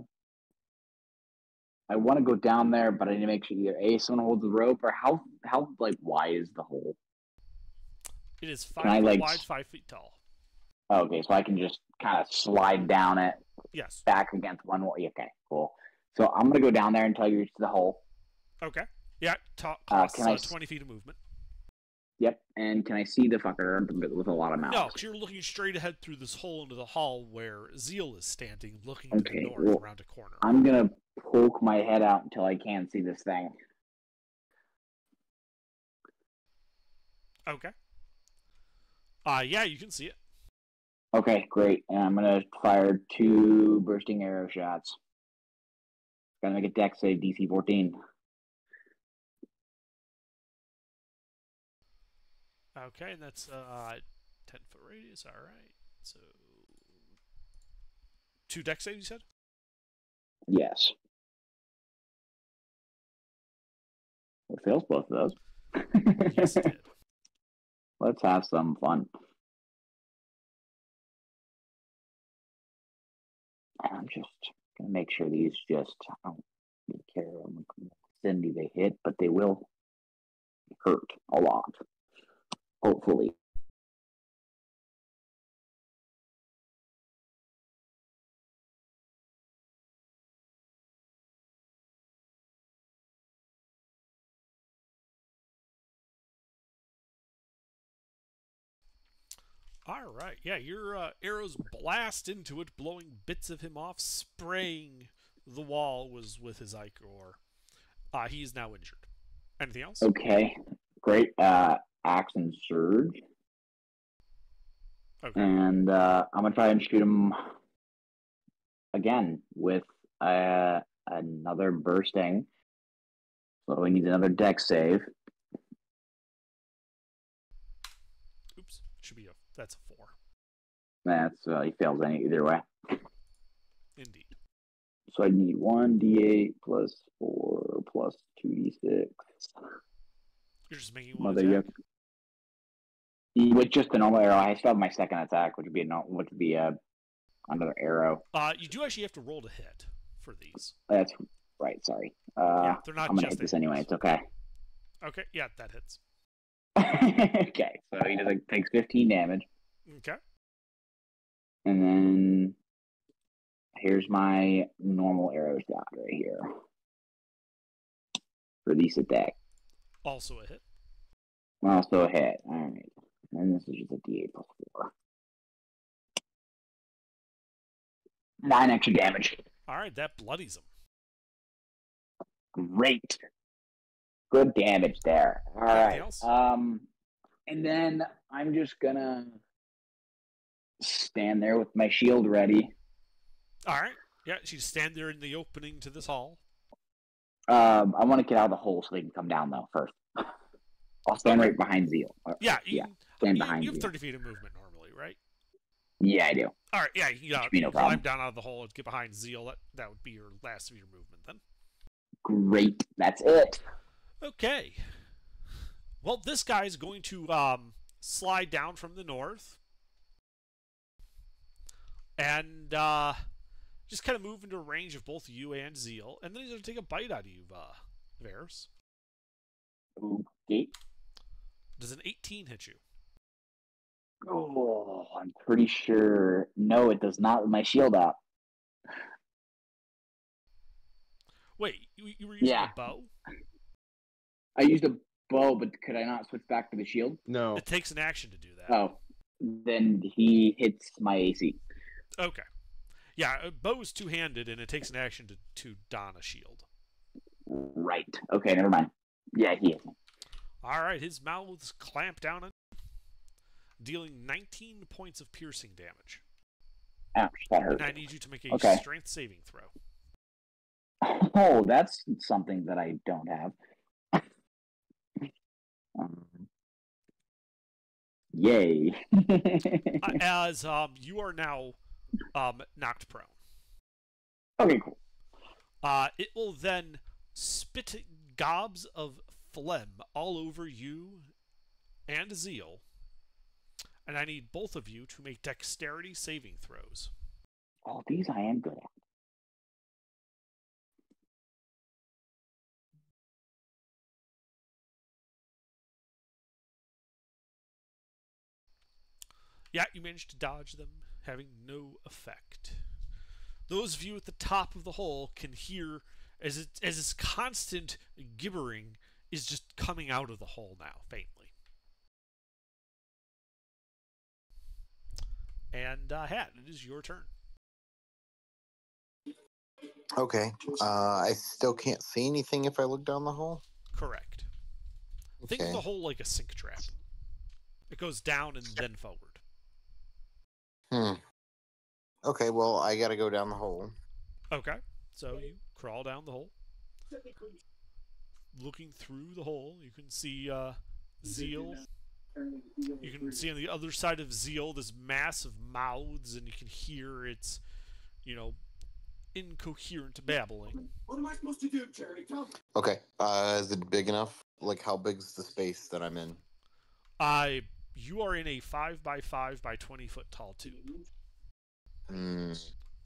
want to go down there, but I need to make sure either someone holds the rope, or how wide is the hole?
It is
Can I,
5 feet wide, 5 feet tall.
Okay, so I can just kind of slide down it
Yes.
back against one wall. Okay, cool. So I'm gonna go down there until you reach the hole.
Okay. Yeah. Costs
can I
20 feet of movement.
Yep. And can I see the fucker with a lot of mouths?
No, because you're looking straight ahead through this hole into the hall where Zeal is standing, looking to the
Okay,
north
well,
around a corner.
I'm gonna poke my head out until I can see this thing.
Okay. Yeah, you can see it.
Okay, great. And I'm gonna fire 2 bursting arrow shots. Gotta make a dex save, DC 14.
Okay, and that's 10-foot radius. All right. So 2 dex saves, you said?
Yes. It fails both of those.
Yes, it did.
Let's have some fun. I'm just gonna make sure these just, I don't really care how much vicinity they hit, but they will hurt a lot. Hopefully.
All right. Yeah, your arrows blast into it, blowing bits of him off, spraying the wall with his Ichor. He is now injured. Anything else?
Okay, great. Axe and surge.
Okay.
And I'm gonna try and shoot him again with another bursting. So we need another dex save.
Oops. That's a 4.
That's he fails either way.
Indeed.
So I need 1d8 plus 4 plus 2d6.
You're just making one
Mother
attack?
With just the normal arrow, I still have my second attack, which would be another arrow.
You do actually have to roll to hit for these.
That's right. Sorry.
Yeah, they're not
I'm gonna
just
hit this
AOs.
anyway. It's okay.
Okay, yeah, that hits.
Okay, so he takes 15 damage,
Okay.
and then here's my normal arrow shot right here for this attack.
Also a hit.
Also a hit. All right, and this is just a d8 plus 4. 9 extra damage.
All right, that bloodies him.
Great. Good damage there. All
Anything
right.
else?
And then I'm just gonna stand there with my shield ready.
All right. Yeah, so you stand there in the opening to this hall.
I want to get out of the hole so they can come down though first. I'll stand right behind Zeal.
Yeah,
Stand behind
you have
Zeal.
30 feet of movement normally, right?
Yeah, I do.
All right, yeah, you
Should be no
climb
problem.
down out of the hole and get behind Zeal. That would be your last of your movement then.
Great. That's it.
Okay. Well, this guy is going to slide down from the north and just kind of move into range of both you and Zeal, and then he's going to take a bite out of you, Varys.
Okay.
Does an 18 hit you?
Oh, I'm pretty sure. No, it does not with my shield up.
Wait, you were using
Yeah.
a bow?
I used a bow, but could I not switch back to the shield?
No.
It takes an action to do that.
Oh, then he hits my AC.
Okay. Yeah, a bow is two-handed, and it takes an action to don a shield.
Right. Okay, never mind. Yeah, he hits me.
All right, his mouth's clamped down, dealing 19 points of piercing damage.
Ouch, that hurt.
And I need you to make a
Okay.
strength saving throw.
Oh, that's something that I don't have. Yay.
As you are now knocked prone.
Okay, cool.
It will then spit gobs of phlegm all over you and Zeal. And I need both of you to make dexterity saving throws.
Oh, these I am good at.
Yeah, you managed to dodge them, having no effect. Those of you at the top of the hole can hear as this constant gibbering is just coming out of the hole now, faintly. And Hat, it is your turn.
Okay. I still can't see anything if I look down the hole.
Correct. Think of
Okay.
the hole like a sink trap. It goes down and then forward.
Okay, well, I gotta go down the hole.
Okay, so you crawl down the hole. Looking through the hole, you can see Zeal. You can see on the other side of Zeal this mass of mouths, and you can hear its, incoherent babbling.
What am I supposed to do, Charity? Tell me.
Okay. Is it big enough? Like, how big's the space that I'm in?
You are in a 5x5 by 20 foot tall tube.
Hmm.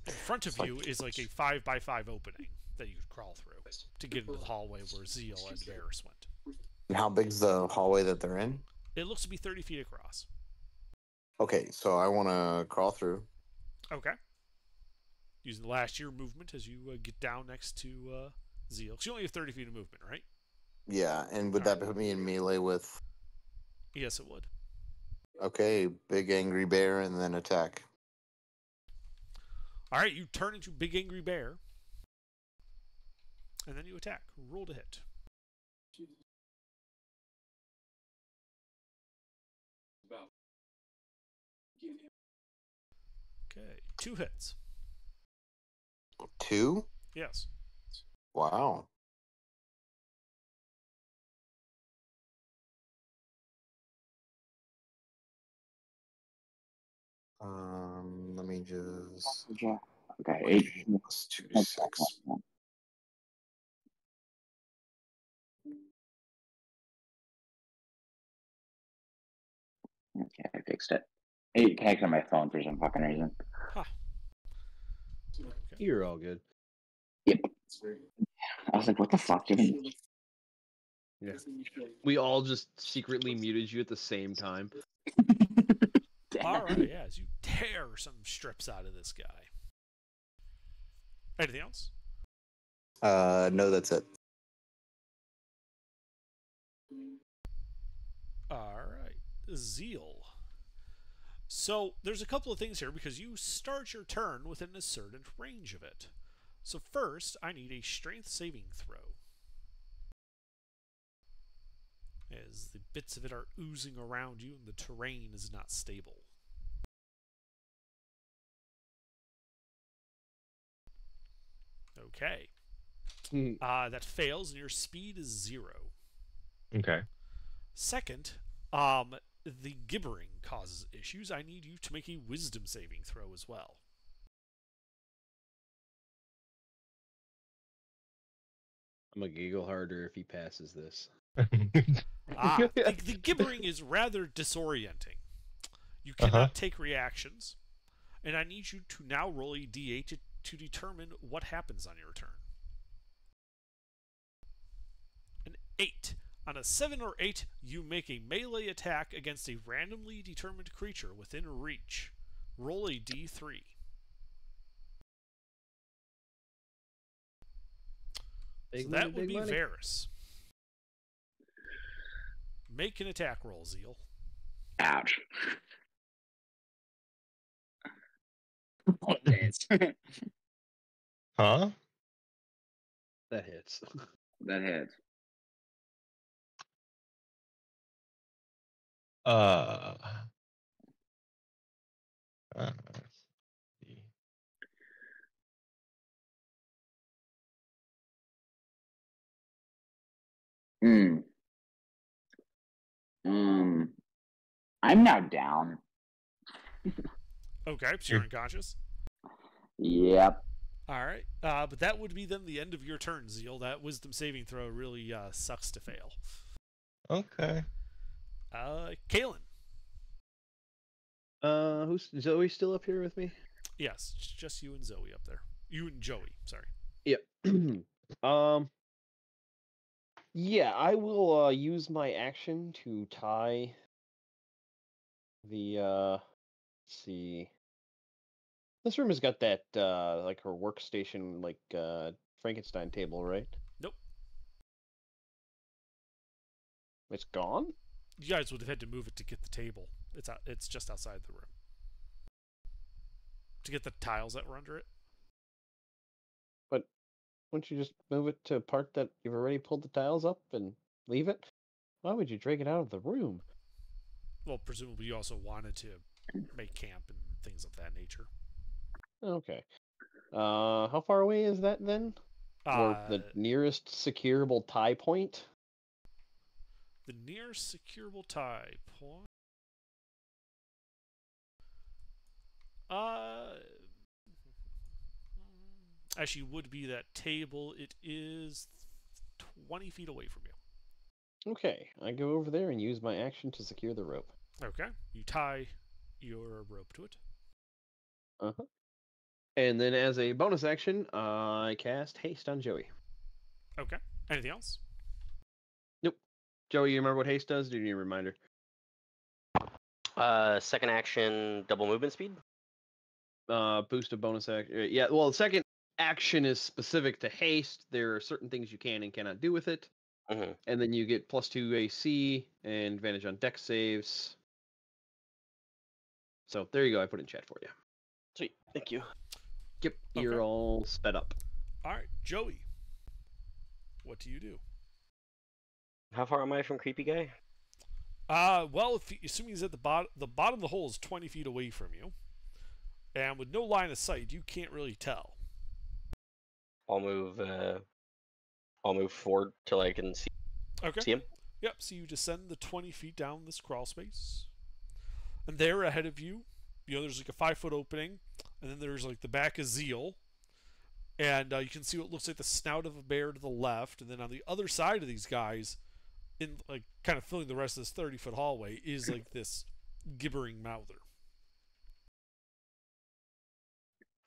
In front of you is like a 5x5 opening that you could crawl through to get into the hallway where Zeal and Varys went.
And how big's the hallway that they're in?
It looks to be 30 feet across.
Okay, so I want to crawl through.
Okay. Using the last year movement as you get down next to Zeal. Because you only have 30 feet of movement, right?
Yeah, and would that put me in melee with...
Yes, it would.
Okay, big angry bear and then attack.
Alright, you turn into Big Angry Bear. And then you attack. Roll to hit. Okay, 2 hits.
2?
Yes.
Wow. Let me just...
Yeah. Okay, 8
plus 2 to 6.
Okay, I fixed it. It connected on my phone for some fucking reason.
Huh.
You're all good.
Yep. I was like, what the fuck, dude?
Yeah. We all just secretly muted you at the same time.
Alright, yeah, as you tear some strips out of this guy. Anything else?
No, that's it.
Alright. Zeal. So, there's a couple of things here because you start your turn within a certain range of it. So first, I need a strength saving throw. As the bits of it are oozing around you and the terrain is not stable. Okay. That fails and your speed is 0.
Okay.
Second, the gibbering causes issues. I need you to make a wisdom saving throw as well.
I'm gonna giggle harder if he passes this.
The gibbering is rather disorienting. You cannot take reactions, and I need you to now roll a d8 to determine what happens on your turn. An 8. On a 7 or 8, you make a melee attack against a randomly determined creature within reach. Roll a d3. So that would be Varys. Make an attack roll, Zeal.
Ouch. That hits.
Huh?
That hits.
That hits.
Let's see.
I'm now down.
Okay, so you're unconscious.
Yep.
Alright, but that would be then the end of your turn, Zeal. That wisdom saving throw really sucks to fail.
Okay.
Kaelin.
Who's Zoe still up here with me?
Yes, it's just you and Zoe up there. You and Joey, sorry.
Yep. Yeah, I will use my action to tie the see. This room has got that like her workstation, like Frankenstein table, right?
Nope.
It's gone?
You guys would have had to move it to get the table. It's just outside the room. To get the tiles that were under it.
But wouldn't you just move it to a part that you've already pulled the tiles up and leave it? Why would you drag it out of the room?
Well, presumably you also wanted to make camp and things of that nature.
Okay. How far away is that then? Or the nearest securable tie point?
The nearest securable tie point. Actually, would be that table. It is 20 feet away from you.
Okay, I go over there and use my action to secure the rope.
Okay, you tie your rope to it.
Uh-huh. And then as a bonus action, I cast Haste on Joey.
Okay. Anything else?
Nope. Joey, you remember what Haste does? Do you need a reminder?
Second action, double movement speed.
Boost of bonus action. Yeah, well, the second action is specific to Haste. There are certain things you can and cannot do with it.
Mm-hmm.
And then you get +2 AC and advantage on dex saves. So there you go. I put it in chat for you.
Sweet. Thank you.
Yep, you're all sped up.
All right, Joey. What do you do?
How far am I from creepy guy?
Well, assuming he's at the bottom of the hole is 20 feet away from you, and with no line of sight, you can't really tell.
I'll move forward till I can see him.
Yep. So you descend the 20 feet down this crawl space, and there ahead of you, there's like a 5-foot opening, and then there's like the back of Zeal, and you can see what looks like the snout of a bear to the left, and then on the other side of these guys, in like kind of filling the rest of this 30-foot hallway, is like this gibbering mouther.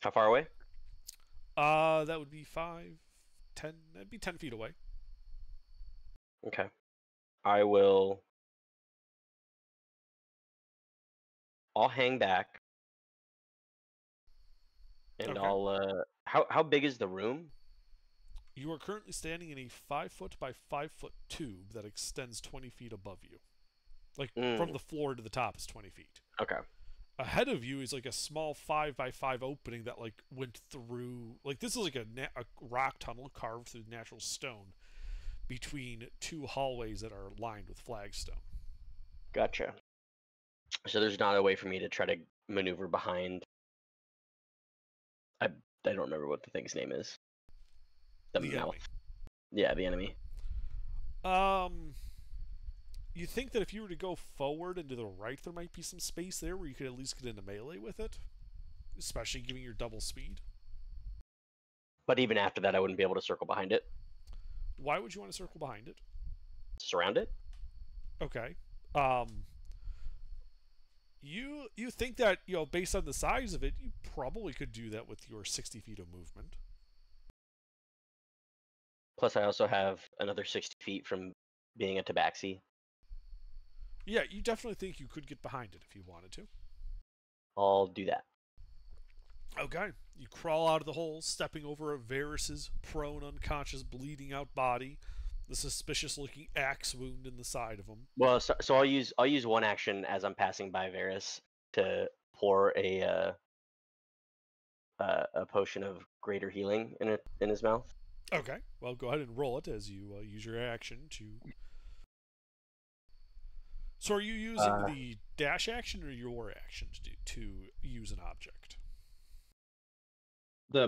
How far away?
That would be 5, 10. That'd be 10 feet away.
Okay. I'll hang back. And
Okay.
I'll how big is the room?
You are currently standing in a 5-foot by 5-foot tube that extends 20 feet above you. Like from the floor to the top is 20 feet.
Okay.
Ahead of you is like a small 5 by 5 opening that like went through, like this is like a rock tunnel carved through natural stone between two hallways that are lined with flagstone.
Gotcha. So there's not a way for me to try to maneuver behind. I don't remember what the thing's name is. The mouth.
Enemy.
Yeah, the enemy.
You think that if you were to go forward and to the right, there might be some space there where you could at least get into melee with it, especially giving your double speed.
But even after that, I wouldn't be able to circle behind it.
Why would you want to circle behind it?
Surround it?
Okay. You think that, based on the size of it, you probably could do that with your 60 feet of movement.
Plus, I also have another 60 feet from being a tabaxi.
Yeah, you definitely think you could get behind it if you wanted to.
I'll do that.
Okay. You crawl out of the hole, stepping over Varys's prone, unconscious, bleeding out body, the suspicious-looking axe wound in the side of him.
Well, so I'll use one action as I'm passing by Varys to pour a potion of greater healing in his mouth.
Okay. Well, go ahead and roll it as you use your action to. So, are you using the dash action or your action to use an object?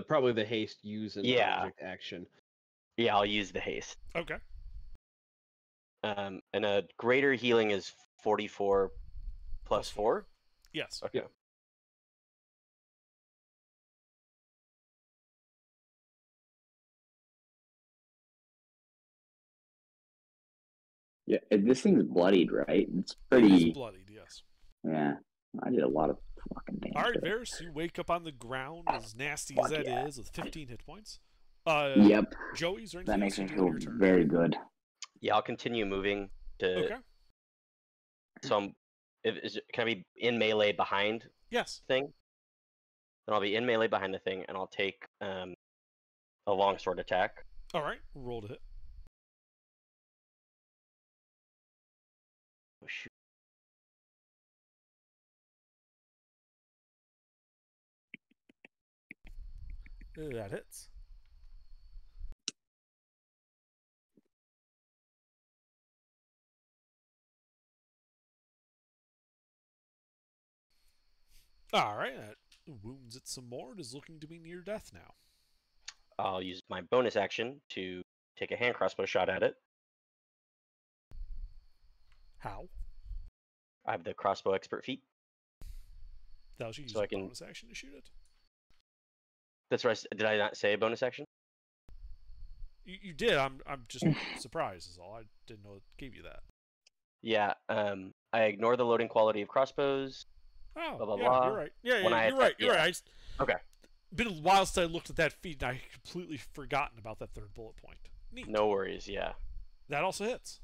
Probably the haste use an object action.
Yeah, I'll use the haste.
Okay.
And a greater healing is 44 plus 4?
Yes.
Okay.
Yeah, this thing's bloodied, right? It's
It
pretty.
is bloodied, yes.
Yeah, I did a lot of fucking damage.
All right,
to it.
Varys, you wake up on the ground, as nasty as that is, with 15 hit points.
Yep,
Joey, is there
that
anything
makes
else
me
you do on
feel
your turn?
very good.
Yeah, I'll continue moving to.
Okay.
So Can I be in melee behind
Yes.
the thing? Then I'll be in melee behind the thing, and I'll take a longsword attack.
All right. Roll to hit.
Oh, shoot.
That hits. All right. That wounds it some more. It is looking to be near death now.
I'll use my bonus action to take a hand crossbow shot at it.
How?
I have the crossbow expert feat.
That was you use
So I
a
can-
bonus action to shoot it.
That's right. Did I not say bonus action?
You did. I'm just surprised is all. I didn't know it gave you that.
Yeah. I ignore the loading quality of crossbows.
Oh,
Blah, blah,
yeah,
blah.
you're right. Yeah,
When I
you're right.
attack-
You're
yeah.
right. I just,
Okay.
been a while since I looked at that feat, and I had completely forgotten about that third bullet point. Neat.
No worries. Yeah.
That also hits.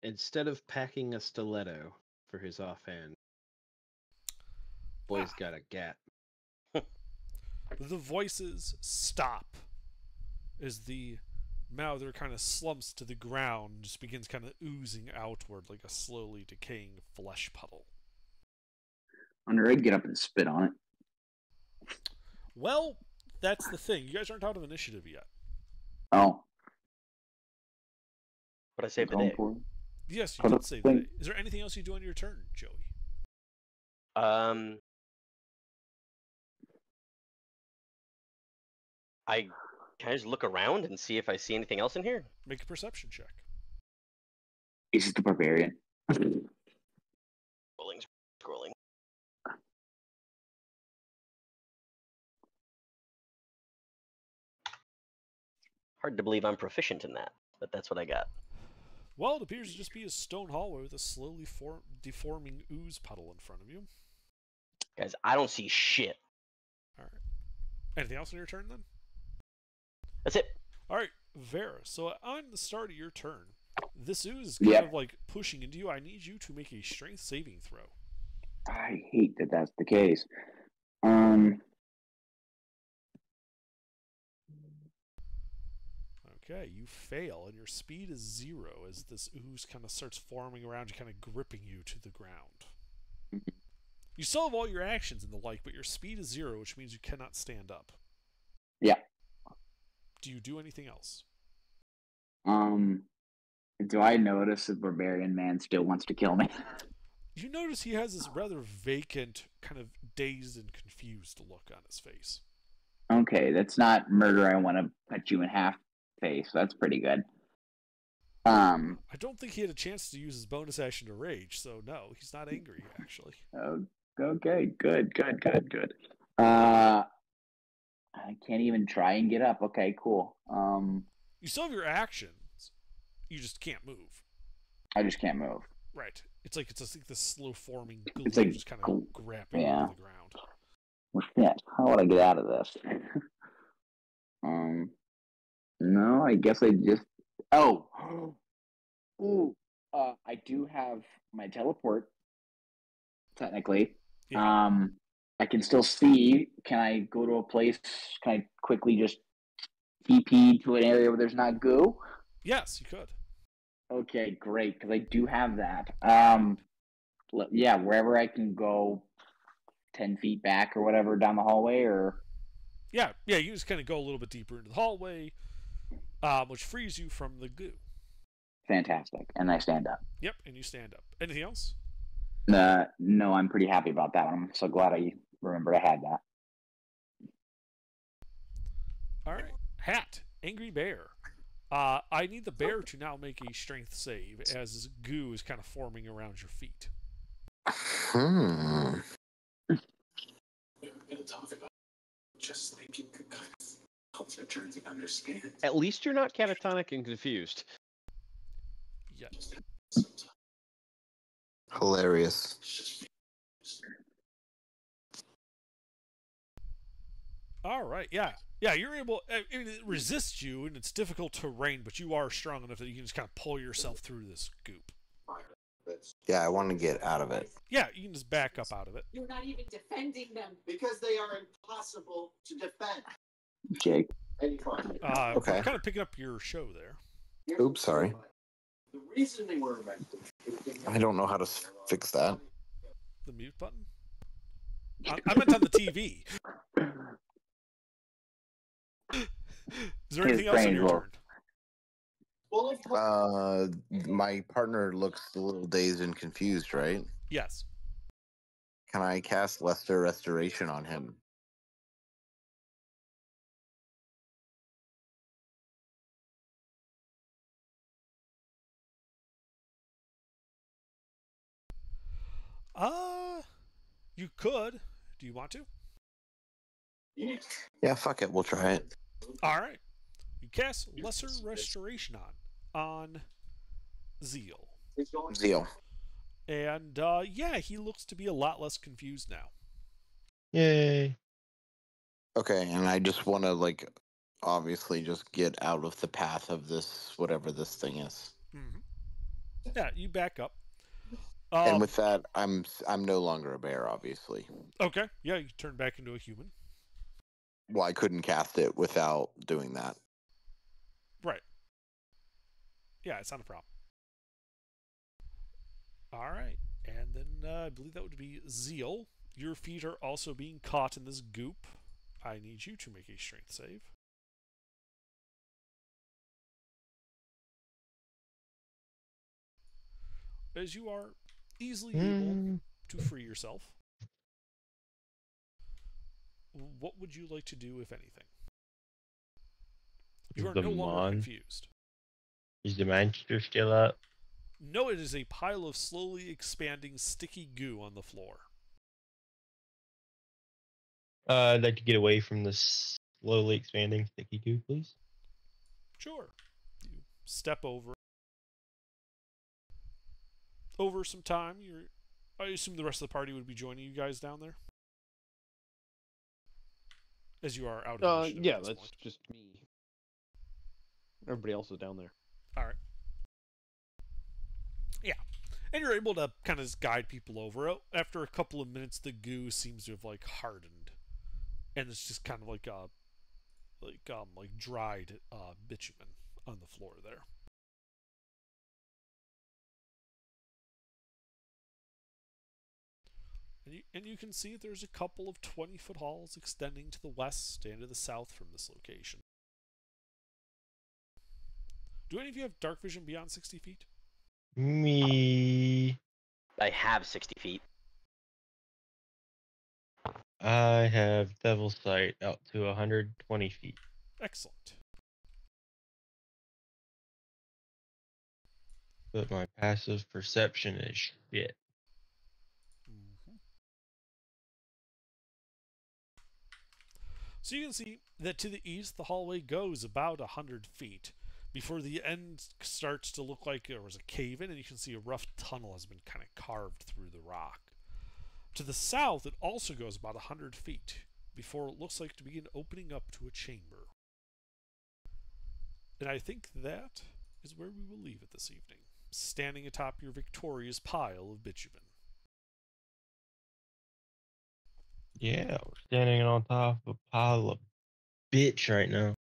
Instead of packing a stiletto for his offhand, boy's got a gat.
The voices stop as the Mouther kind of slumps to the ground and just begins kind of oozing outward like a slowly decaying flesh puddle.
Under, I'd get up and spit on it.
Well, that's the thing. You guys aren't out of initiative yet.
Oh,
But I saved the
going
day.
for it.
Yes, you
Put
did
up
save
thing.
the day. Is there anything else you do on your turn, Joey?
Can I just look around and see if I see anything else in here?
Make a perception check.
Is it the barbarian?
Scrolling. Scrolling. Hard to believe I'm proficient in that, but that's what I got.
Well, it appears to just be a stone hallway with a slowly deforming ooze puddle in front of you.
Guys, I don't see shit.
All right. Anything else on your turn then?
That's it.
All right, Vera. So on the start of your turn, this ooze is kind
Yep.
of like pushing into you. I need you to make a strength saving throw.
I hate that that's the case.
Okay, you fail, and your speed is 0 as this ooze kind of starts forming around you, kind of gripping you to the ground. You still have all your actions and the like, but your speed is 0, which means you cannot stand up.
Yeah.
Do you do anything else?
Do I notice the barbarian man still wants to kill me?
You notice he has this rather vacant, kind of dazed and confused look on his face.
Okay, that's not murder. I want to cut you in half face. That's pretty good.
I don't think he had a chance to use his bonus action to rage, so no, he's not angry, actually.
Okay, good. I can't even try and get up. Okay, cool.
You still have your actions, you just can't move.
I just can't move.
Right. It's like this slow forming glue
It's like
just kind of grabbing
yeah.
onto the ground.
Well, shit. How would I get out of this? No, I guess I just. Oh, ooh. I do have my teleport. Technically,
Yeah.
I can still see. Can I go to a place? Can I quickly just TP to an area where there's not goo?
Yes, you could.
Okay, great, because I do have that. Yeah, wherever I can go 10 feet back or whatever down the hallway, or
Yeah, you just kind of go a little bit deeper into the hallway, which frees you from the goo.
fantastic. And I stand up.
Yep, and you stand up. Anything else?
No, I'm pretty happy about that. I'm so glad I remembered I had that.
All right. Hat, Angry Bear. I need the bear to now make a strength save as this goo is kind of forming around your feet.
Hmm.
We're going to talk about just thinking could kind of help the journey understand.
At least you're not catatonic and confused.
Yeah.
Sometimes
Hilarious.
it's just
All right. Yeah. Yeah, you're able. I mean, it resists you, and it's difficult terrain, but you are strong enough that you can just kind of pull yourself through this goop.
Yeah, I want to get out of it.
Yeah, you can just back up out of it.
You're not even defending them.
Because they are impossible to defend.
Jake.
Okay.
I'm kind of picking up your show there.
Oops, sorry.
The reason they were invented.
I don't know how to fix that.
The mute button. I meant on the TV. Is there
His
anything else on
brain
your
will-
turn?
Well, of
My partner looks a little dazed and confused, right?
Yes.
Can I cast Lesser Restoration on him?
You could. Do you want to?
Yeah, fuck it. We'll try it.
All right. You cast Lesser Restoration on Zeal.
Zeal.
And yeah, he looks to be a lot less confused now.
Yay.
Okay, and I just want to, like, obviously just get out of the path of this, whatever this thing is.
Mm-hmm. Yeah, you back up.
And with that, I'm no longer a bear, obviously.
Okay, yeah, you turn back into a human.
Well, I couldn't cast it without doing that.
Right. Yeah, it's not a problem. All right, and then I believe that would be Zeal. Your feet are also being caught in this goop. I need you to make a strength save. As you are easily able to free yourself. What would you like to do, if anything? You are no longer confused.
Is the monster still up?
No, it is a pile of slowly expanding sticky goo on the floor.
I'd like to get away from this slowly expanding sticky goo, please.
Sure. You step over. Over some time, I assume the rest of the party would be joining you guys down there? As you are out of initiative
Yeah,
at this
that's
point.
just me. Everybody else is down there.
All right. Yeah. And you're able to kind of guide people over. After a couple of minutes, the goo seems to have, like, hardened. And it's just kind of like dried bitumen on the floor there. And you can see there's a couple of 20-foot halls extending to the west and to the south from this location. Do any of you have dark vision beyond 60 feet?
Me.
I have 60 feet.
I have Devil's Sight out to 120 feet.
Excellent.
But my passive perception is shit.
So you can see that to the east, the hallway goes about 100 feet before the end starts to look like there was a cave-in, and you can see a rough tunnel has been kind of carved through the rock. To the south, it also goes about 100 feet before it looks like to begin opening up to a chamber. And I think that is where we will leave it this evening, standing atop your victorious pile of bitumen.
Yeah, we're standing on top of a pile of bitch right now.